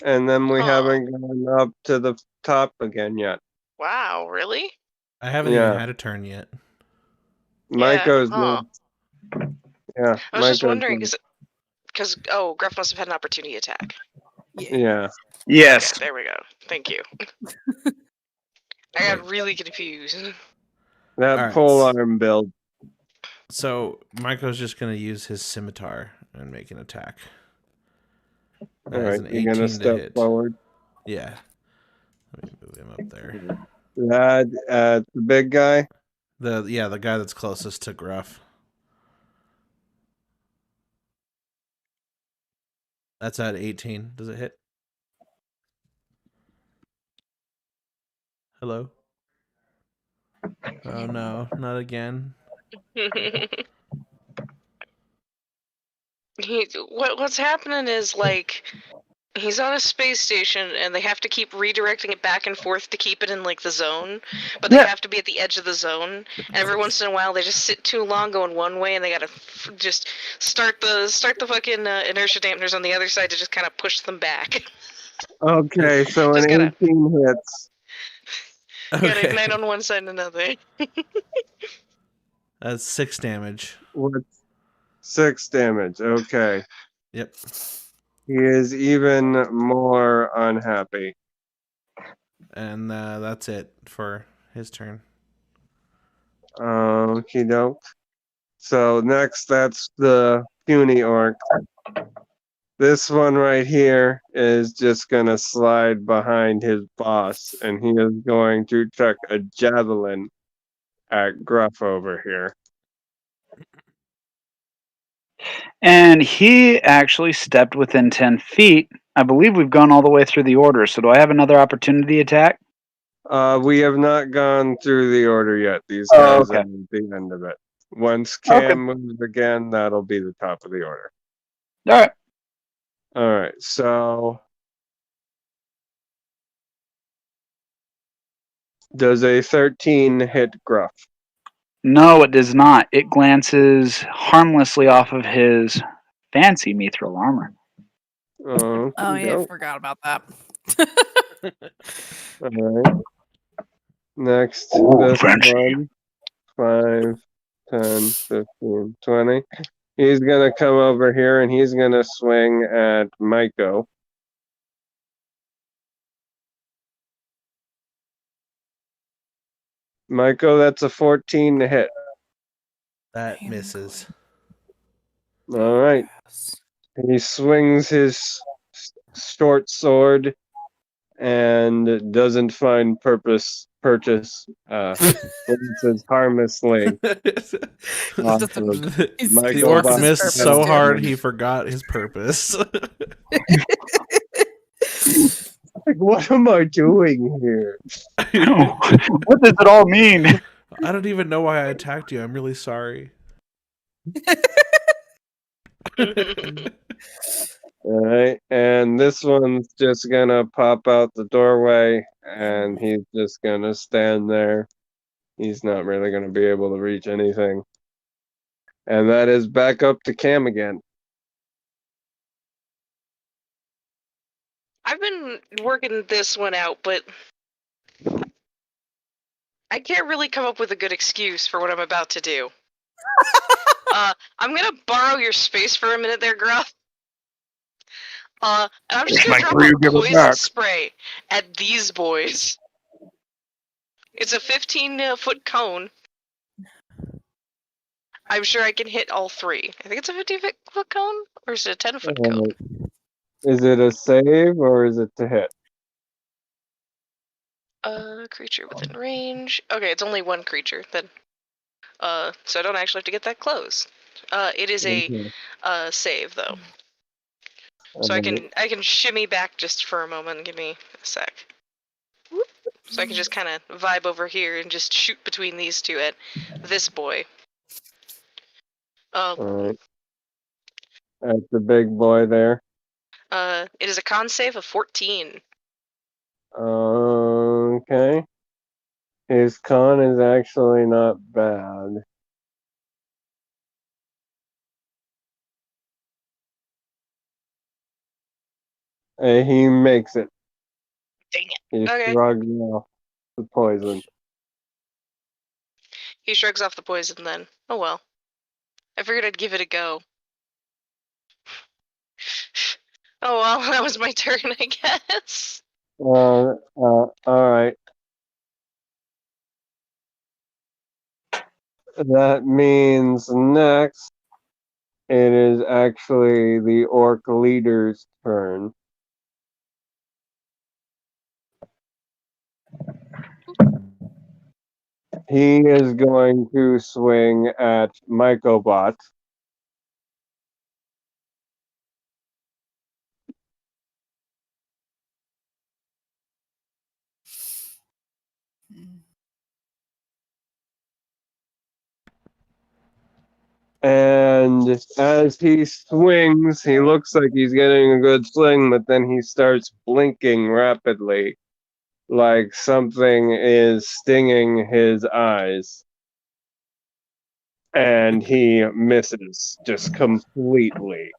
and then we
Huh.
haven't gone up to the top again yet.
Wow, really?
I haven't
Yeah.
even had a turn yet.
Miko's
huh.
yeah.
I was just
Miko's
wondering
good.
because Gruff must have had an opportunity attack.
Yeah.
Yes.
Okay, there we go. Thank you. I got really confused.
That
All right.
pole arm build.
So Michael's just going to use his scimitar and make an attack. That
All
is
right,
an
you're gonna
18 to
step
hit.
forward.
Yeah. Let me move him up there.
The big guy.
The guy that's closest to Gruff. That's at 18. Does it hit? Hello? Oh no, not again.
What's happening is like He's on a space station, and they have to keep redirecting it back and forth to keep it in like the zone. But they
Yeah.
have to be at the edge of the zone. And every once in a while, they just sit too long going one way, and they gotta just start the fucking inertia dampeners on the other side to just kind of push them back.
Okay, so
Just
an
gotta
18 hits.
gotta ignite on one side and another.
That's 6 damage.
What's 6 damage? Okay.
Yep.
He is even more unhappy.
And that's it for his turn.
Okie doke. So next, that's the Puny Orc. This one right here is just gonna slide behind his boss, and he is going to chuck a javelin at Gruff over here.
And he actually stepped within 10 feet. I believe we've gone all the way through the order. So do I have another opportunity attack?
We have not gone through the order yet. These
Oh,
guys
okay.
are at the end of it. Once
Okay.
Cam moves again, that'll be the top of the order.
All right.
All right, so does a 13 hit Gruff?
No, it does not. It glances harmlessly off of his fancy mithril armor.
Oh yeah, I
Okey-doke.
forgot about that.
All right. Next,
Oh,
this
fancy.
one. 5, 10, 15, 20. He's gonna come over here and he's gonna swing at Maiko. Maiko, that's a 14 to hit.
That misses.
All right. He swings his short sword and doesn't find purchase. Glances harmlessly. off of
He's
Michael
The orc
lost his
missed
purpose,
so
dude.
hard he forgot his purpose.
Like, what am I doing here?
What does it all mean?
I don't even know why I attacked you. I'm really sorry.
All right, and this one's just gonna pop out the doorway, and he's just gonna stand there. He's not really gonna be able to reach anything. And that is back up to Cam again.
I've been working this one out, but I can't really come up with a good excuse for what I'm about to do. I'm gonna borrow your space for a minute there, Gruff. And I'm just
Just
gonna
make
drop
sure you
a
give it
poison
back.
spray at these boys. It's a 15-foot cone. I'm sure I can hit all three. I think it's a 15-foot cone, or is it a 10-foot cone?
Is it a save or is it to hit?
Creature within range. Okay, it's only one creature then. So I don't actually have to get that close. It is a save though. So I can shimmy back just for a moment. Give me a sec. Whoop. So I can just kind of vibe over here and just shoot between these two at this boy.
All right. That's the big boy there.
It is a con save of 14.
Okay. His con is actually not bad. He makes it.
Dang it.
He
Okay.
shrugs off the poison.
He shrugs off the poison then. Oh well. I figured I'd give it a go. Oh well, that was my turn, I guess.
All right. That means next it is actually the orc leader's turn. He is going to swing at Mycobot. And And as he swings, he looks like he's getting a good swing, but then he starts blinking rapidly, like something is stinging his eyes. And he misses just completely,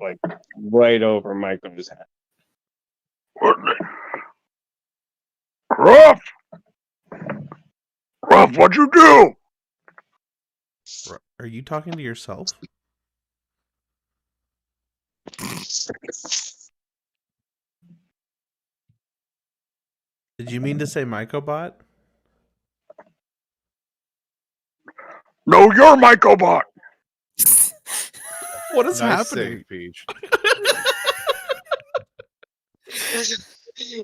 like right over Michael's head.
What the- Gruff! Gruff, what'd you do?
Are you talking to yourself? Did you mean to say Mycobot?
No, you're Mycobot!
What is
Nice
happening?
save, Peach.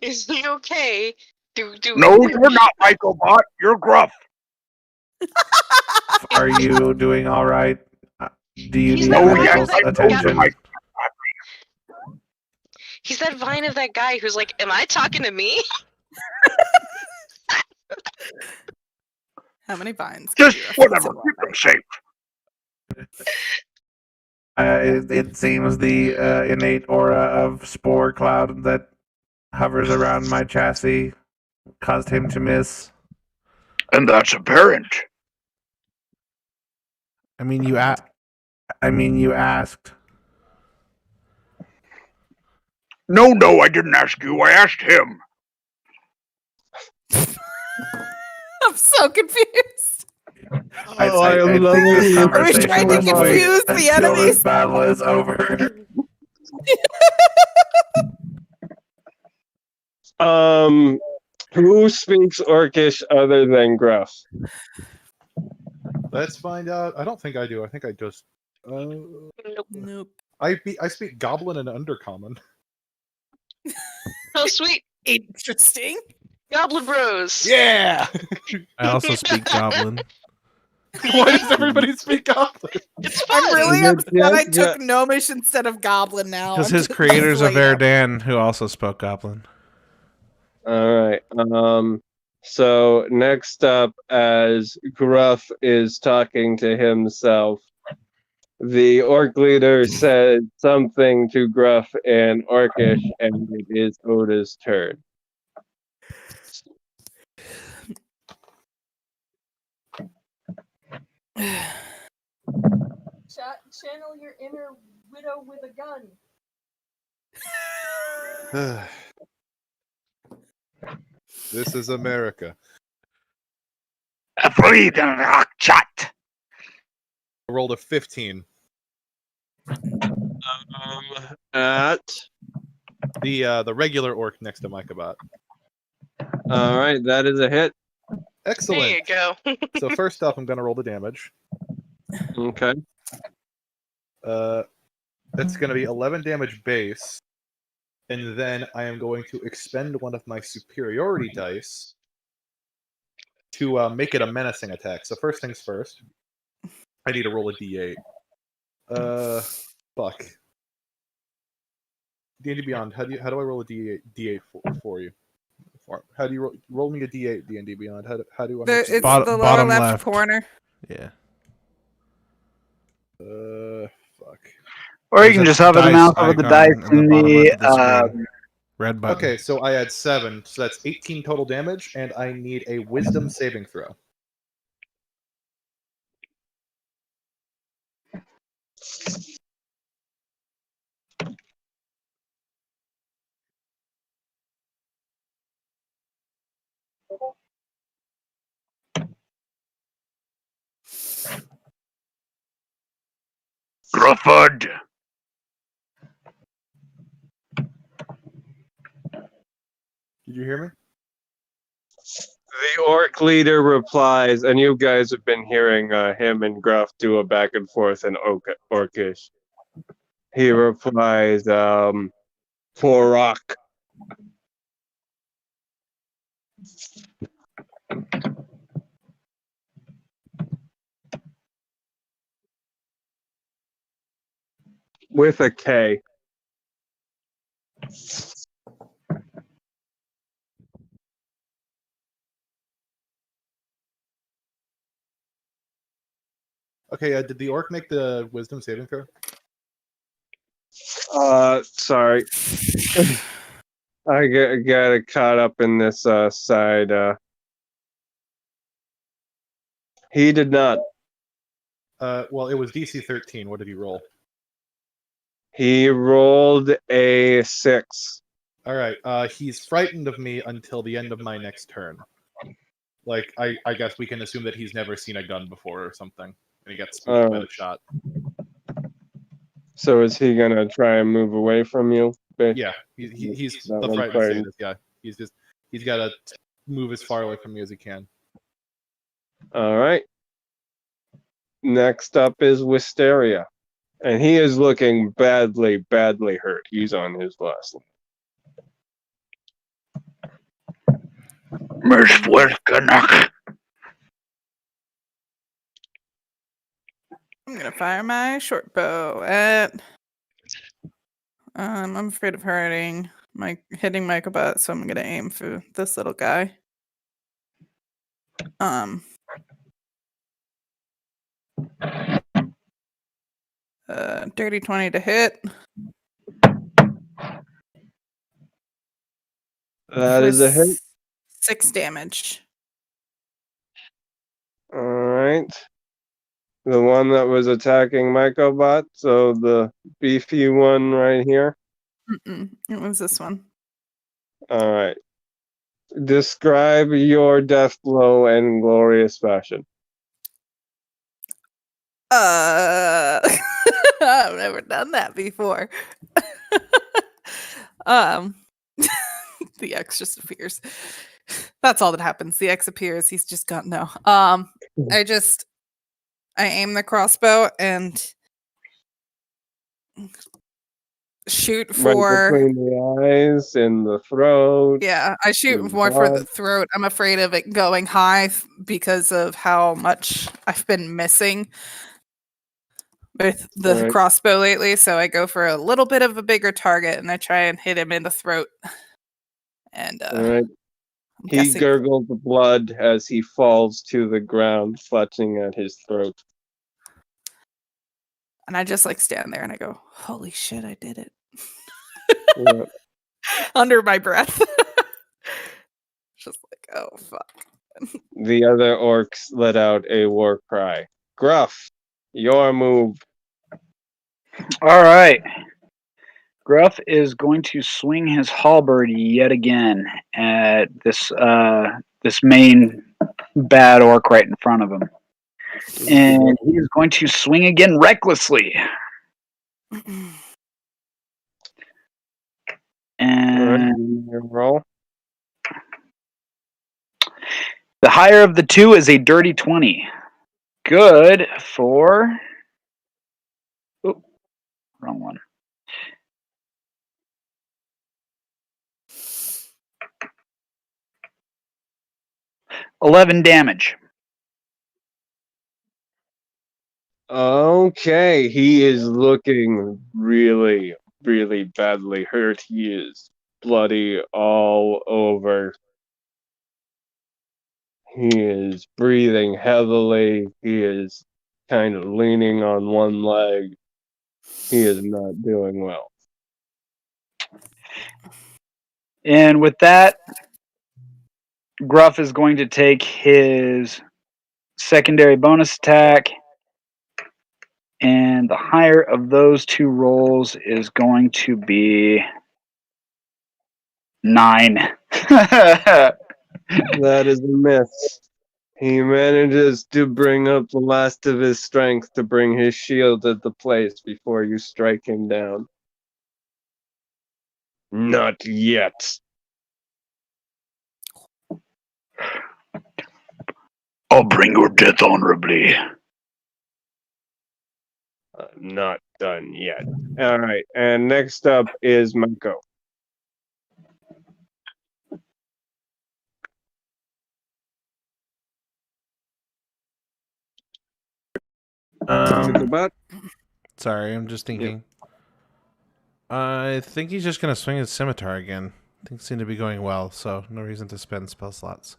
Is he okay?
No, you're not Mycobot. You're Gruff.
Are you doing all right? Do you
He's
need
that
No,
vine
yes,
of that
I know you're
guy.
Mycobot.
He's that vine of that guy who's like, "Am I talking to me?"
How many vines?
Just
could you
whatever.
reference
Keep
in
them
one
safe.
It seems the innate aura of spore cloud that hovers around my chassis caused him to miss.
And that's apparent.
I mean, you asked.
No, I didn't ask you. I asked him.
night? I'm so confused.
I
I'm
think this
loving you.
Are we
conversation
trying to
must wait
confuse the
until this
enemies?
battle is over.
Who speaks Orcish other than Gruff?
Let's find out. I don't think I do. I think I just.
Nope.
I speak Goblin and Undercommon.
Oh, sweet,
Interesting.
Goblin Bros.
Yeah.
I also speak Goblin.
Why does everybody speak Goblin?
It's fun.
I'm really
Yeah,
upset I
yeah.
took Gnomish instead of Goblin now.
Because
I'm
his
just
creators of
straight up-
Verdan, who also spoke Goblin.
All right. So next up, as Gruff is talking to himself, the orc leader said something to Gruff in Orcish, and it is Oda's turn.
Channel your inner widow with a gun.
This is America.
Freedom rock chat.
I rolled a 15.
At
The regular orc next to Mycobot.
all right, that is a hit.
Excellent.
There you go.
So first up, I'm going to roll the damage.
Okay.
That's going to be 11 damage base, and then I am going to expend one of my superiority dice to make it a menacing attack. So first things first, I need to roll a d8. Fuck. D&D Beyond. How do I roll a d8 for you? How do you roll me a d8? D&D Beyond. How do I? Make
It's
Bot-
the lower
bottom
left,
left.
corner.
Yeah.
Fuck.
Or you can
There's a
just hover the
dice
mouse over the
icon
dice
in the
in
bottom left of the
the.
screen. Red button.
Okay, so I had 7, so that's 18 total damage, and I need a Wisdom saving throw.
Grufford.
Did you hear me?
The orc leader replies, and you guys have been hearing him and Gruff do a back and forth in Orcish. He replies, Porok. With a K.
Okay, did the orc make the wisdom saving throw?
Sorry. I got caught up in this side. He did not.
Well, it was DC 13. What did he roll?
He rolled a 6.
All right. He's frightened of me until the end of my next turn. Like, I guess we can assume that he's never seen a gun before or something, and he gets spooked by the shot.
So is he gonna try and move away from you?
Yeah, he's
That
the
one's
frightened
frightened.
sadist. Yeah, he's got to move as far away from me as he can.
All right. Next up is Wisteria, and he is looking badly hurt. He's on his last line.
I'm gonna fire my short bow at. I'm afraid of hitting Michael butt, so I'm gonna aim for this little guy. Dirty 20 to hit.
That is a hit.
6 damage.
All right. The one that was attacking Mycobot, so the beefy one right here.
It was this one.
All right. Describe your death blow in glorious fashion.
I've never done that before. The X just appears. That's all that happens. The X appears. He's just got no. I aim the crossbow and shoot for
right between the eyes and the throat.
Yeah, I shoot
and
more for the
blood.
throat. I'm afraid of it going high because of how much I've been missing with the
Right.
crossbow lately. So I go for a little bit of a bigger target and I try and hit him in the throat. And
All right.
I'm
He
guessing-
gurgles blood as he falls to the ground, clutching at his throat.
and I just like stand there and I go, "Holy shit, I did it!"
Yeah.
Under my breath. Just like, oh fuck.
The other orcs let out a war cry. Gruff, your move.
All right. Gruff is going to swing his halberd yet again at this main bad orc right in front of him, and he is going to swing again recklessly. And
Roll.
the higher of the two is a dirty 20. Good for. Oh, wrong one. $11 damage.
Okay, he is looking really badly hurt. He is bloody all over. He is breathing heavily. He is kind of leaning on one leg. He is not doing well.
And with that, Gruff is going to take his secondary bonus attack. And the higher of those two rolls is going to be 9.
That is a miss. He manages to bring up the last of his strength to bring his shield into place before you strike him down. Not yet.
I'll bring your death honorably.
Not done yet. All right, and next up is Mako.
Sorry, I'm just thinking. I think he's just gonna swing his scimitar again. Things seem to be going well, so no reason to spend spell slots.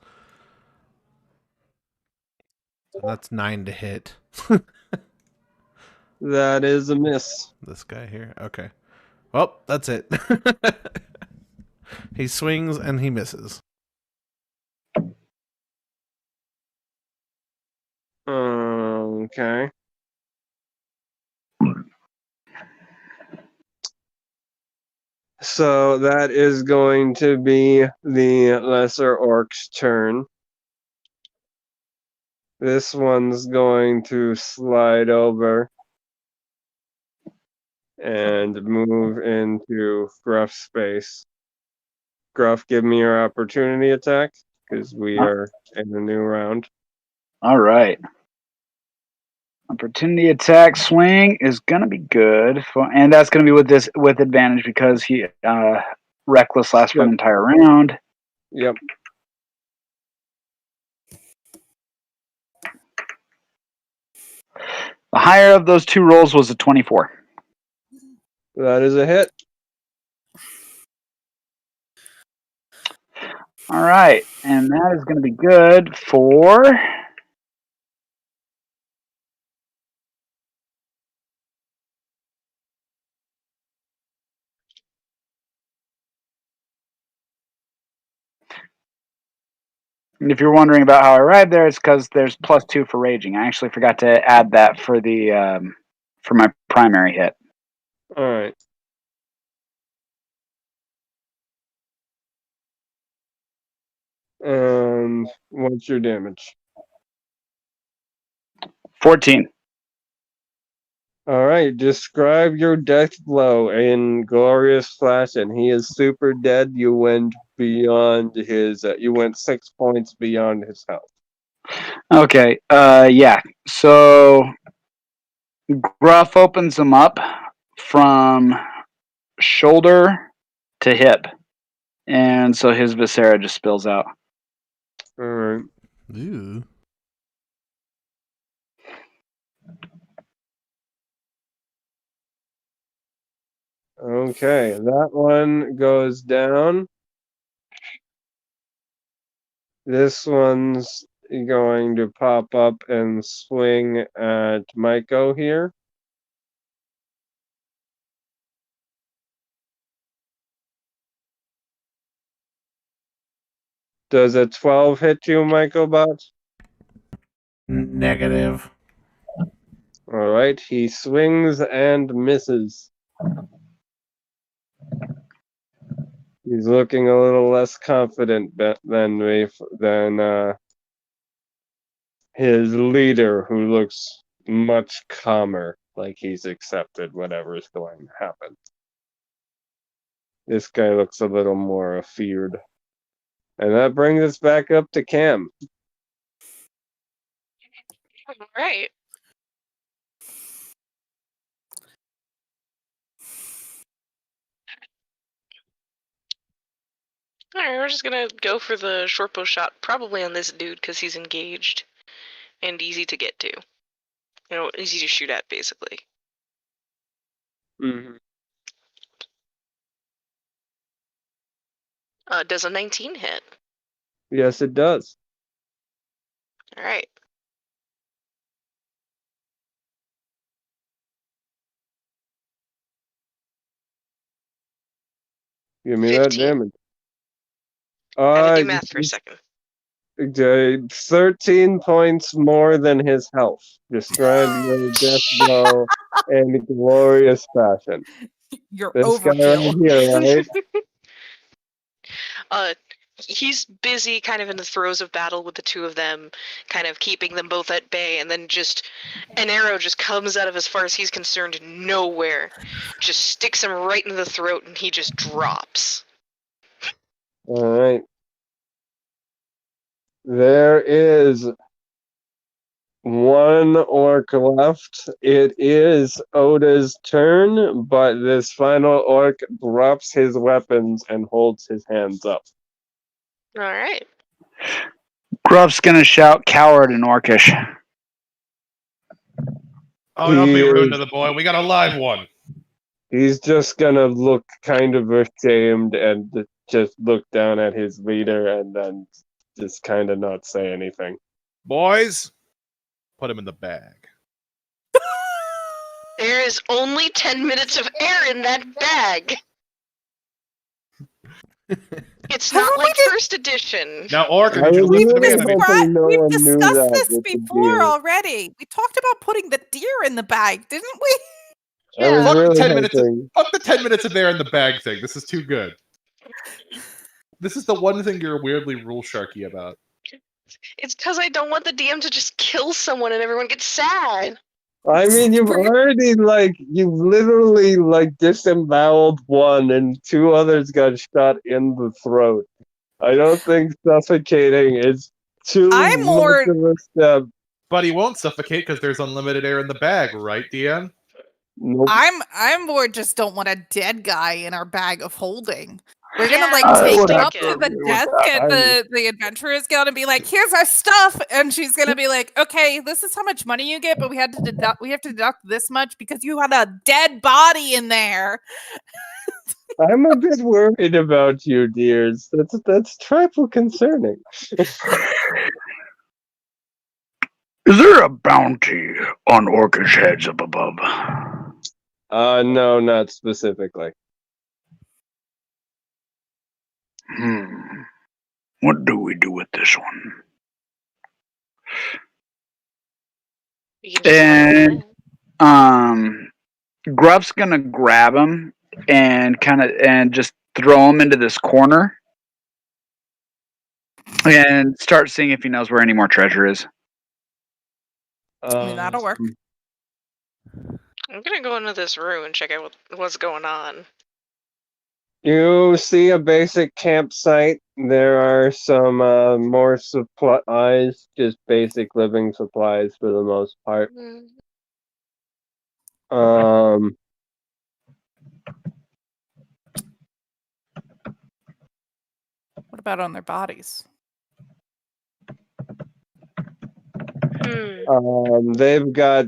And that's 9 to hit.
That is a miss.
This guy here. Okay. Well, that's it. He swings and he misses.
Okay. So that is going to be the lesser orc's turn. This one's going to slide over and move into Gruff's space. Gruff, give me your opportunity attack, because we are in a new round.
All right. Opportunity attack swing is gonna be good, and that's gonna be with advantage because he reckless lasts for an
Yep.
entire round.
Yep.
The higher of those two rolls was a 24.
That is a hit.
All right, and that is gonna be good for. And if you're wondering about how I arrived there, it's because there's +2 for raging. I actually forgot to add that for the for my primary hit.
All right. And what's your damage?
14.
All right. Describe your death blow in glorious fashion. He is super dead. You went beyond his. You went 6 points beyond his health.
Okay. Yeah. So Gruff opens him up from shoulder to hip, and so his viscera just spills out.
All right.
Ooh.
Okay, that one goes down. This one's going to pop up and swing at Maiko here. Does a 12 hit you, Maiko Bot?
Negative.
All right, he swings and misses. He's looking a little less confident than his leader, who looks much calmer, like he's accepted whatever is going to happen. This guy looks a little more feared. And that brings us back up to Cam.
All right. Alright, we're just gonna go for the short bow shot, probably on this dude because he's engaged and easy to get to. You know, easy to shoot at, basically.
Mm-hmm.
Does a 19 hit?
Yes, it does.
Alright.
Give me that
15.
damage.
Had to do math for a second.
13 points more than his health. Describe your death blow in glorious fashion.
You're
This guy
overkill.
right here, right?
He's busy kind of in the throes of battle with the two of them, kind of keeping them both at bay, and then just an arrow just comes out of, as far as he's concerned, nowhere. Just sticks him right in the throat, and he just drops.
All right. There is one orc left. It is Oda's turn, but this final orc drops his weapons and holds his hands up.
Alright.
Gruff's gonna shout coward in Orcish.
Oh, don't be
He
rude
is-
to the boy. We got a live one.
He's just gonna look kind of ashamed and just look down at his leader and then just kind of not say anything.
Boys, put him in the bag.
There is only 10 minutes of air in that bag. It's not
Haven't we
like
just-
first edition.
Now, Orc,
I
did you
was
listen to me?
really
I mean,
hoping no
We've
one knew
discussed
that
this
with the
before
deer.
already. We talked about putting the deer in the bag, didn't we?
I was
fuck the
really
10 minutes.
hoping.
Fuck the 10 minutes of there in the bag thing. This is too good. This is the one thing you're weirdly rule sharky about.
It's because I don't want the DM to just kill someone and everyone gets sad.
I mean, you've already you've literally disemboweled one, and two others got shot in the throat. I don't think suffocating is too
I'm more-
much of a step.
But he won't suffocate because there's unlimited air in the bag, right, DM?
Nope.
I'm more just don't want a dead guy in our bag of holding. We're gonna
Yeah,
take
would
him
have
up
to
to the
agree with
desk
that.
at the adventurer's guild and be like, "Here's our stuff," and she's gonna be like, "Okay, this is how much money you get, but we have to deduct this much because you had a dead body in there."
I'm a bit worried about you, dears. That's trifle concerning.
Is there a bounty on orcish heads up above?
No, not specifically.
What do we do with this one?
You can just let it
And
land.
Gruff's gonna grab him and just throw him into this corner and start seeing if he knows where any more treasure is.
I mean, that'll work.
I'm gonna go into this room and check out what's going on.
You see a basic campsite. There are some more supplies, just basic living supplies for the most part.
What about on their bodies?
They've got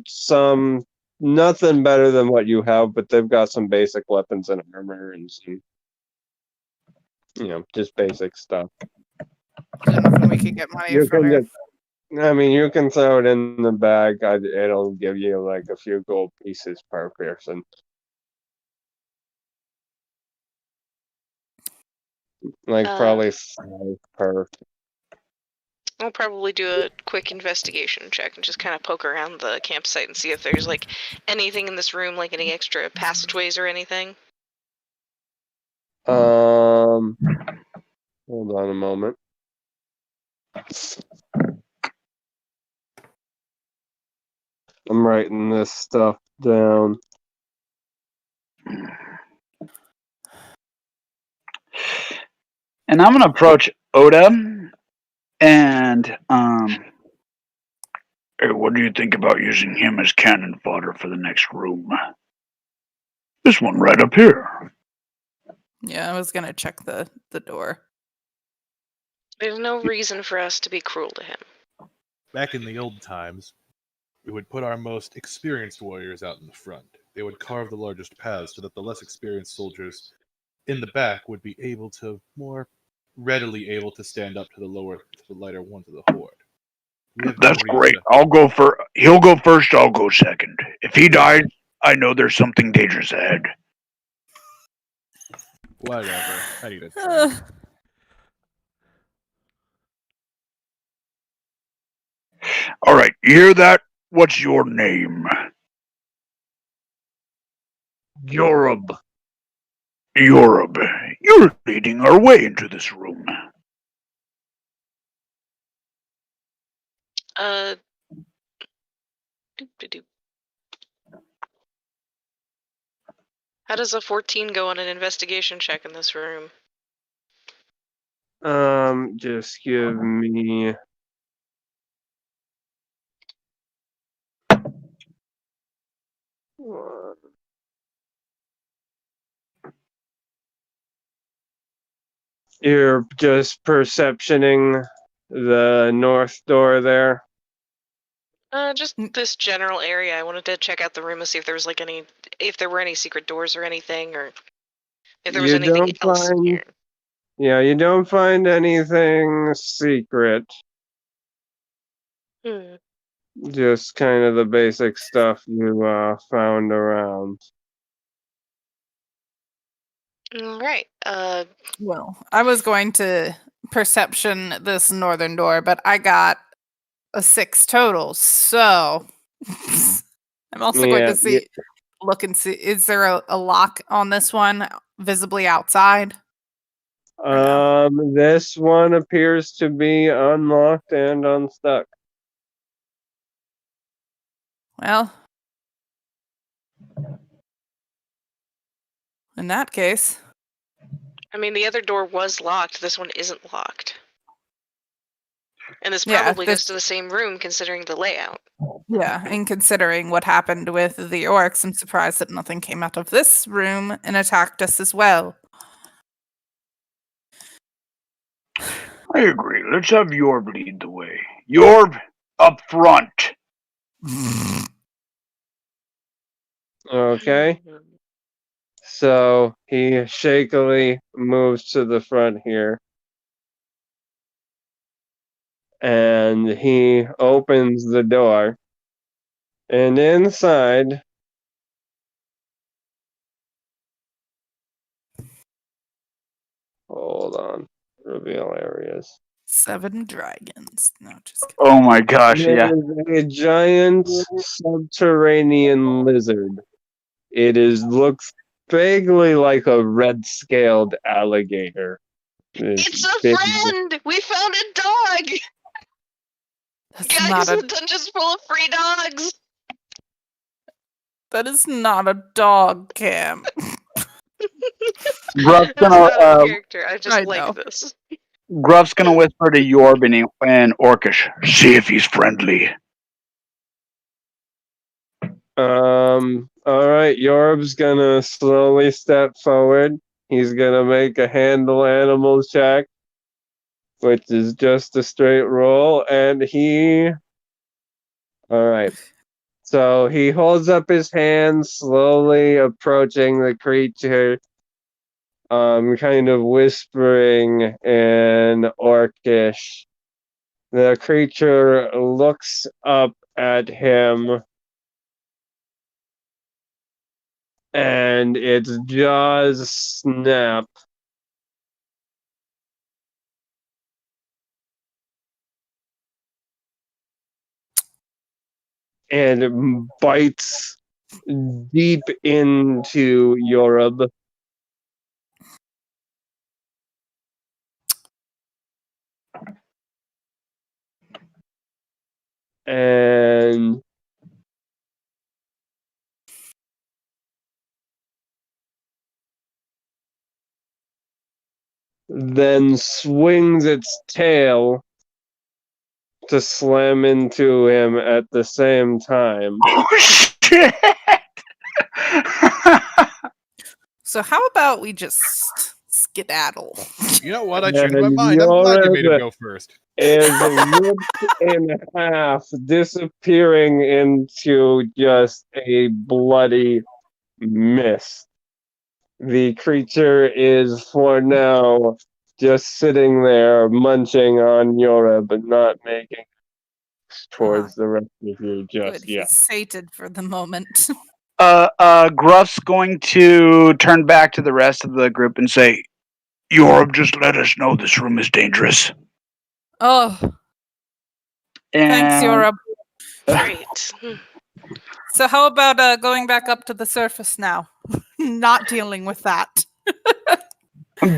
nothing better than what you have, but they've got some basic weapons and armor and some, just basic stuff.
Is there nothing we could get money
You
from
can
her?
you can throw it in the bag. It'll give you like a few gold pieces per person. Probably 5 per.
I'll probably do a quick investigation check and just kind of poke around the campsite and see if there's anything in this room, like any extra passageways or anything.
Hold on a moment. I'm writing this stuff down.
And I'm gonna approach Oda and
Hey, what do you think about using him as cannon fodder for the next room? This one right up here.
Yeah, I was gonna check the door.
There's no reason for us to be cruel to him.
Back in the old times, we would put our most experienced warriors out in the front. They would carve the largest paths so that the less experienced soldiers in the back would be more readily able to stand up to the lighter ones of the horde.
That's great. I'll go for. He'll go first. I'll go second. If he dies, I know there's something dangerous ahead.
Whatever. I need a drink.
All right, you hear that? What's your name?
Yorub.
Yorub. You're leading our way into this room.
Doop-de-doop. How does a 14 go on an investigation check in this room?
Just give me. You're just perceptioning the north door there.
Just this general area. I wanted to check out the room and see if there was if there were any secret doors or anything, or if there was
You
anything
don't
else in
find-
here.
Yeah, you don't find anything secret. Just kind of the basic stuff you found around.
All right.
Well, I was going to perception this northern door, but I got a 6 total, so I'm also going to look and see, is there a lock on this one visibly outside?
This one appears to be unlocked and unstuck.
Well, in that case,
I mean, the other door was locked. This one isn't locked. And this
Yeah,
probably goes to the same room, considering the layout.
yeah, and considering what happened with the orcs, I'm surprised that nothing came out of this room and attacked us as well.
I agree. Let's have Yorb lead the way. Yorb, up front.
Okay. So he shakily moves to the front here. And he opens the door. And inside, hold on, reveal areas.
7 dragons. No, just kidding.
Oh my gosh, yeah.
There's a giant subterranean lizard. It looks vaguely like a red-scaled alligator.
It's a friend! We found a dog!
That's
Guys,
not
the
a
dungeon's full of free dogs!
that is not a dog, Cam.
Gruff's
That's
gonna,
not a character. I just
I
like
know.
this.
Gruff's gonna whisper to Yorb in Orcish. See if he's friendly.
Alright, Yorb's gonna slowly step forward. He's gonna make a handle animals check, which is just a straight roll, and Alright. So he holds up his hand, slowly approaching the creature, kind of whispering in Orcish. The creature looks up at him, and its jaws snap. And it bites deep into Yorub. And then swings its tail to slam into him at the same time.
Oh shit!
So how about we just skedaddle?
You know what? I changed my
And
mind. I'm glad you made him
Yorub
go first.
is ripped in half, disappearing into just a bloody mist. The creature is, for now, just sitting there munching on Yorub, but not making towards the rest of you just
Good,
yet.
he's sated for the moment.
Gruff's going to turn back to the rest of the group and say, Yorb, just let us know this room is dangerous.
Oh, thanks,
And
Europe.
Great.
So how about going back up to the surface now? Not dealing with that.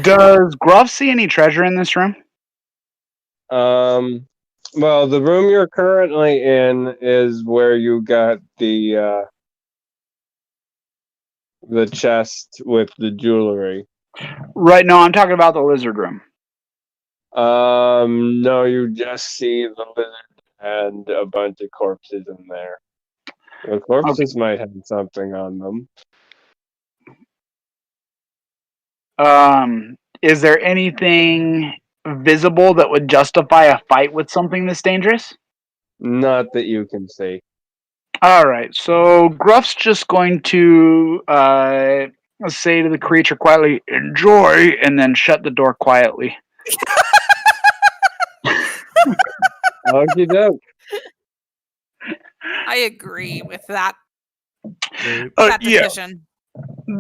does Gruff see any treasure in this room?
Well, the room you're currently in is where you got the chest with the jewelry.
Right, no, I'm talking about the lizard room.
No, you just see the lizard and a bunch of corpses in there. The corpses might have something on them.
Is there anything visible that would justify a fight with something this dangerous?
Not that you can see.
Alright, so Gruff's just going to say to the creature quietly, enjoy, and then shut the door quietly.
Okie doke.
I agree with that
Yeah,
decision.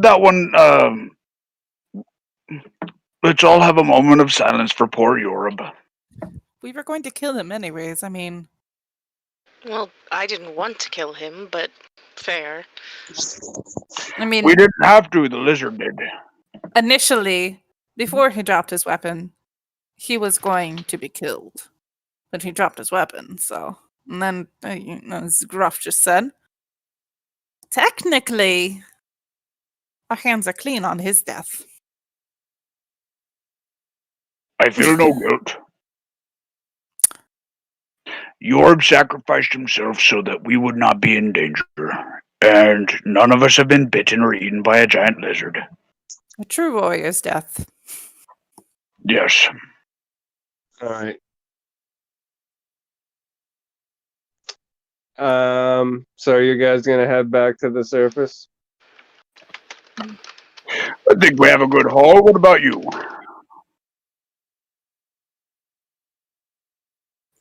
that one. Let's all have a moment of silence for poor Yorub.
We were going to kill him anyways. I mean,
Well, I didn't want to kill him, but fair.
We didn't have to. The lizard did.
Initially, before he dropped his weapon, he was going to be killed, but he dropped his weapon. So, and then as Gruff just said, technically, our hands are clean on his death.
I feel no guilt. Yorb sacrificed himself so that we would not be in danger, and none of us have been bitten or eaten by a giant lizard.
A true warrior's death.
Yes.
All right. So are you guys gonna head back to the surface?
I think we have a good haul. What about you?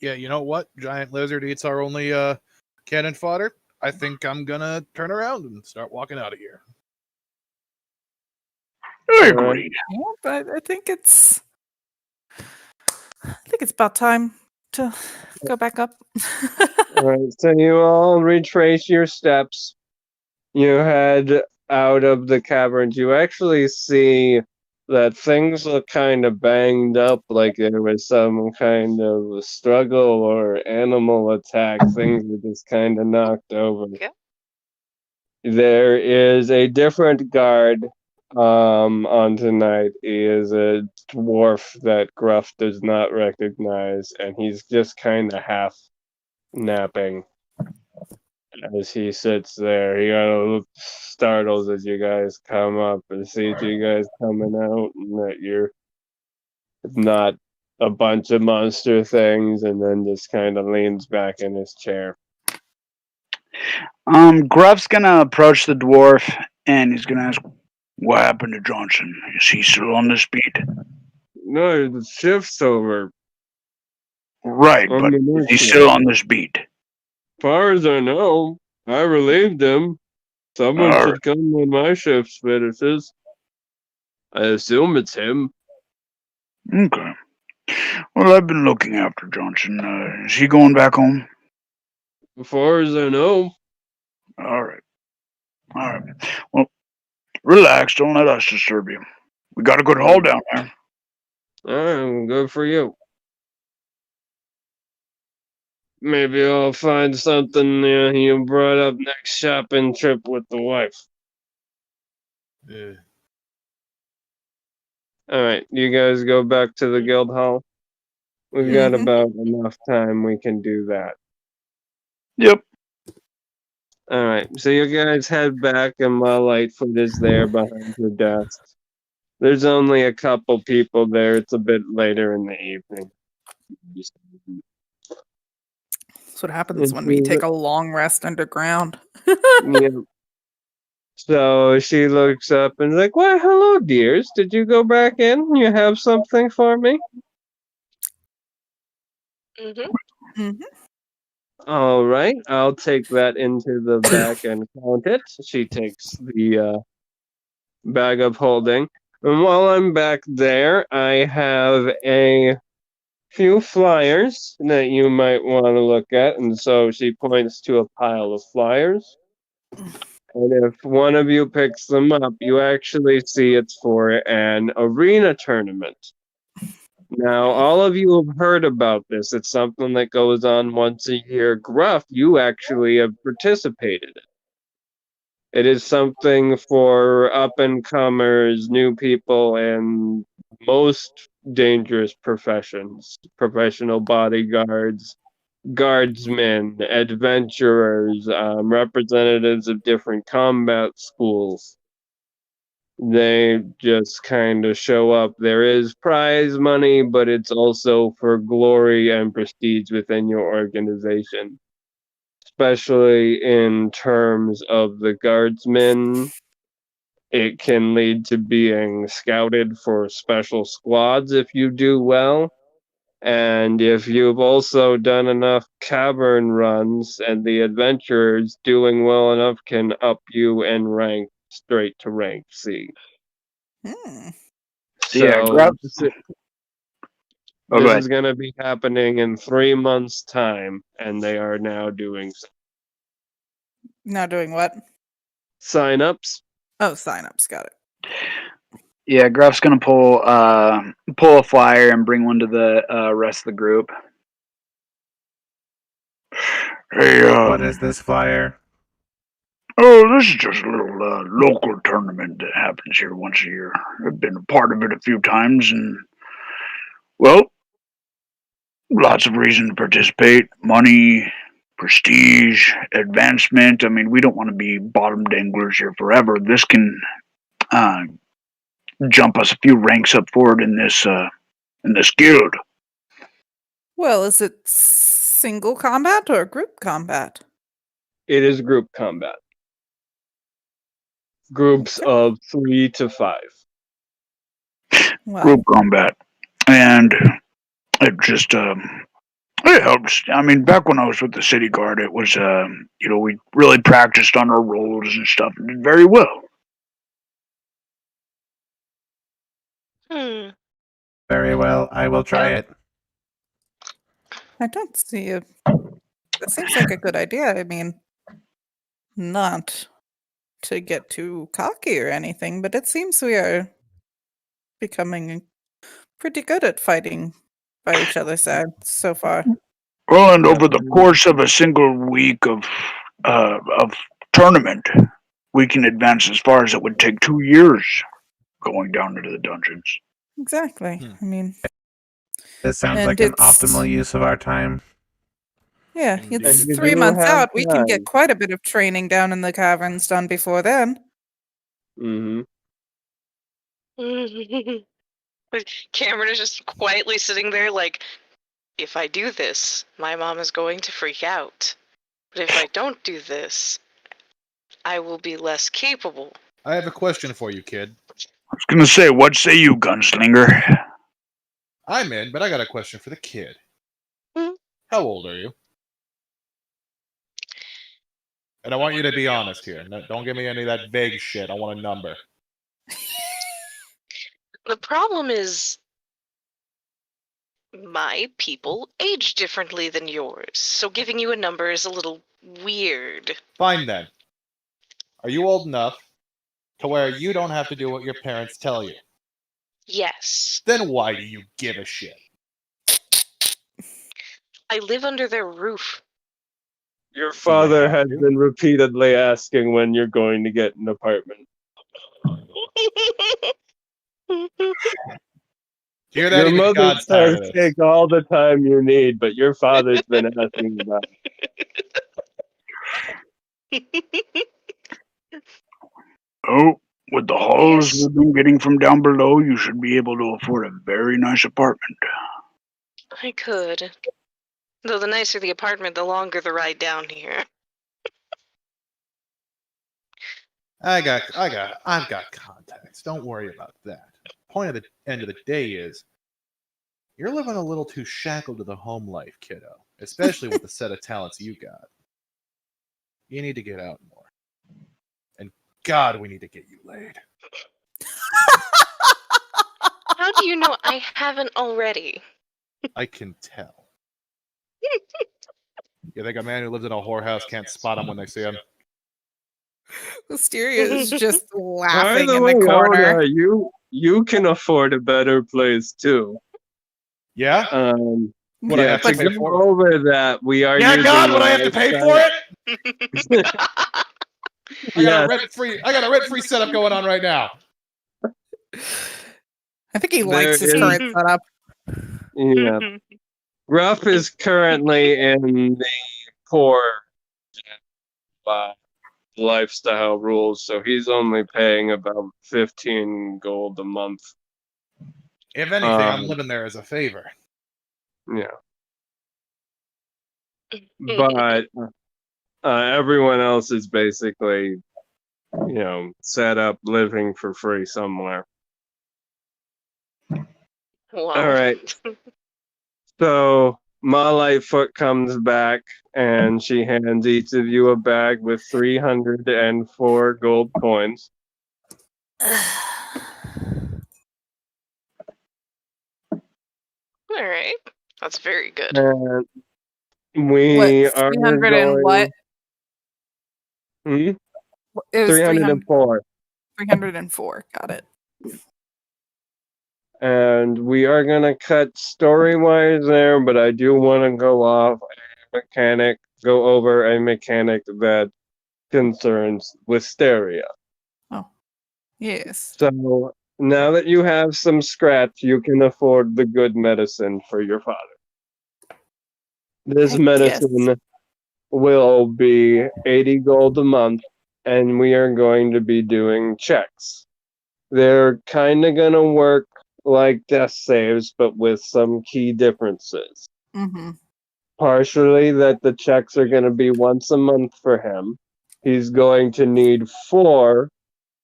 Yeah, you know what? Giant lizard eats our only cannon fodder. I think I'm gonna turn around and start walking out of here.
I agree.
Yeah, but I think it's about time to go back up.
All right. So you all retrace your steps. You head out of the caverns. You actually see that things look kind of banged up, like there was some kind of struggle or animal attack. Things were just kind of knocked over.
Yeah.
There is a different guard on tonight. He is a dwarf that Gruff does not recognize, and he's just kind of half napping as he sits there. He kind of looks startled as you guys come up and sees you guys coming out, and that you're not a bunch of monster things, and then just kind of leans back in his chair.
Gruff's gonna approach the dwarf and he's gonna ask, "What happened to Johnson? Is he still on this beat?"
No, the shift's over.
Right,
On
but
the new
is he
shift.
still on this beat?
Far as I know, I relieved him. Someone
All
should come when my shift finishes. I assume it's him.
Okay. Well, I've been looking after Johnson. Is he going back home?
As far as I know.
All right. All right. Well, relax. Don't let us disturb you. We got a good haul down there.
Good for you. Maybe I'll find something you brought up next shopping trip with the wife.
Yeah.
Alright, you guys go back to the guild hall. We've got
Mhm.
about enough time we can do that.
Yep.
Alright, so you guys head back and while Lightfoot is there behind your desk. There's only a couple people there. It's a bit later in the evening.
That's what happens when we take a long rest underground.
Yeah. So she looks up and is like, "Why, hello, dears. Did you go back in? You have something for me?"
Mm-hmm.
All right, I'll take that into the back and count it. She takes the bag of holding. And while I'm back there, I have a few flyers that you might want to look at. And so she points to a pile of flyers. And if one of you picks them up, you actually see it's for an arena tournament. Now, all of you have heard about this. It's something that goes on once a year. Gruff, you actually have participated in. It is something for up-and-comers, new people, and most dangerous professions. Professional bodyguards, guardsmen, adventurers, representatives of different combat schools. They just kind of show up. There is prize money, but it's also for glory and prestige within your organization, especially in terms of the guardsmen. It can lead to being scouted for special squads if you do well. And if you've also done enough cavern runs and the adventurers doing well enough can up you in rank straight to rank C.
Hmm.
So, yeah,
So
Oh, go
this
ahead.
is going to be happening in 3 months' time, and they are now doing
Now doing what?
sign-ups.
Oh, sign-ups. Got it.
Yeah, Gruff's gonna pull a flyer and bring one to the rest of the group.
Hey,
What is this flyer?
oh, this is just a little local tournament that happens here once a year. I've been a part of it a few times, and well, lots of reason to participate. Money, prestige, advancement. I mean, we don't want to be bottom danglers here forever. This can uh, jump us a few ranks up forward in this guild.
Well, is it single combat or group combat?
It is group combat. Groups
Okay.
of 3 to 5.
Well,
Group combat, and it just it helps. I mean, back when I was with the city guard, it was we really practiced on our roles and stuff, and did very well.
Hmm.
Very well, I will try it.
I don't see it. It seems like a good idea. I mean, not to get too cocky or anything, but it seems we are becoming pretty good at fighting by each other's side so far.
Well, and
Yeah.
over the course of a single week of tournament, we can advance as far as it would take 2 years going down into the dungeons.
Exactly. I mean,
This sounds
And
like an
it's-
optimal use of our time.
yeah,
Indeed.
it's
And you
3
do
months
have
out. We can
time.
get quite a bit of training down in the caverns done before then.
Mm-hmm.
Cameron is just quietly sitting there like, if I do this, my mom is going to freak out. But if I don't do this, I will be less capable.
I have a question for you, kid.
I was gonna say, what say you, gunslinger?
I'm in, but I got a question for the kid.
Hmm?
How old are you? And I want you to be honest here. Don't give me any of that vague shit. I want a number.
The problem is, my people age differently than yours, so giving you a number is a little weird.
Fine then. Are you old enough to where you don't have to do what your parents tell you?
Yes,
Then why do you give a shit?
I live under their roof.
Your father
have
has
to?
been repeatedly asking when you're going to get an apartment.
Hear that?
Your
Even
mother
God's tired
says
of this.
take all the time you need, but your father's been asking about it.
Oh, with the hauls
Yes.
we've been getting from down below, you should be able to afford a very nice apartment.
I could. Though the nicer the apartment, the longer the ride down here.
I've got contacts. Don't worry about that. Point of the end of the day is, you're living a little too shackled to the home life, kiddo. Especially with the set of talents you got. You need to get out more. And God, we need to get you laid.
How do you know I haven't already?
I can tell. You think a man who lives in a whorehouse can't spot him when they see him?
Wisteria is just
By
laughing
the
in
way,
the corner.
Oda, you can afford a better place too.
Yeah? Would I
Yeah,
have to
to
pay
go
for it?
over that, we are
Yeah,
using
God, would
the
I have to pay for
website-
it? I got
Yes.
a rent-free setup going on right now.
I think he
There
likes his
is-
current setup.
Yeah. Gruff is currently in the poor lifestyle rules, so he's only paying about 15 gold a month.
If anything, I'm
Um,
living there as a favor.
Yeah. But everyone else is basically, set up living for free somewhere.
Wow.
All right. So Ma Lightfoot comes back and she hands each of you a bag with 304 gold coins.
All right, that's very good.
And we
What?
are
300
going.
and what?
Hmm?
It was
304.
304. Got it.
And we are going to cut story wise there, but I do want to go over a mechanic that concerns Wisteria.
Oh, yes.
So now that you have some scratch, you can afford the good medicine for your father. This
Heck
medicine will be 80 gold a month, and we are going to be doing checks. They're kind of going to work like death saves, but with some key differences.
Mm-hmm.
Partially that the checks are going to be once a month for him. He's going to need 4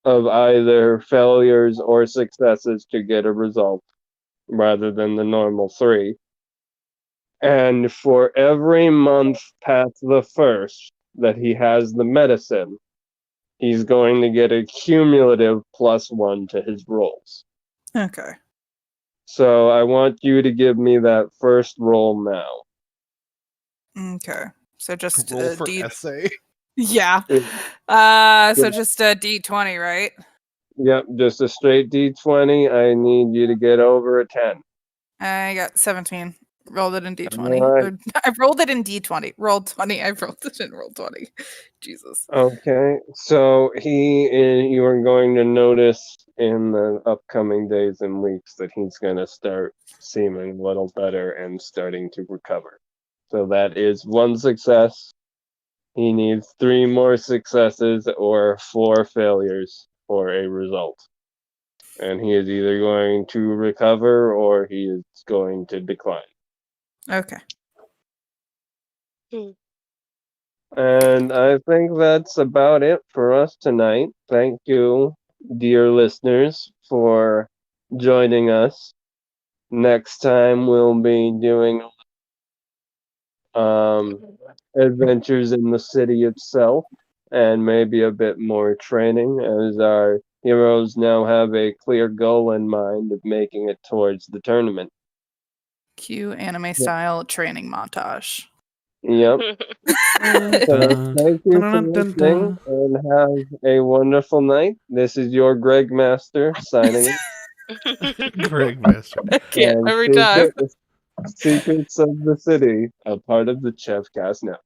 of either failures or successes to get a result, rather than the normal 3. And for every month past the first that he has the medicine, he's going to get a cumulative +1 to his rolls.
Okay.
So I want you to give me that first roll now.
Okay. So just
Roll for
D.
essay.
Yeah. So just a D20, right?
Yep, just a straight D20. I need you to get over a 10.
I got 17. Rolled it in D20.
Alright.
Or, I rolled it in D20. Rolled 20. I rolled it in roll 20. Jesus.
Okay, so you are going to notice in the upcoming days and weeks that he's going to start seeming a little better and starting to recover. So that is 1 success. He needs 3 more successes or 4 failures for a result. And he is either going to recover or he is going to decline.
Okay.
And I think that's about it for us tonight. Thank you, dear listeners, for joining us. Next time we'll be doing adventures in the city itself and maybe a bit more training, as our heroes now have a clear goal in mind of making it towards the tournament.
Cue anime style training montage.
Yep. So thank you for listening and have a wonderful night. This is your Greg Master signing off.
Greg Master.
I can't
And
every time.
Secrets of the City, a part of the Chefcast Network.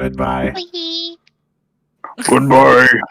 Goodbye.
Bye.
Goodbye.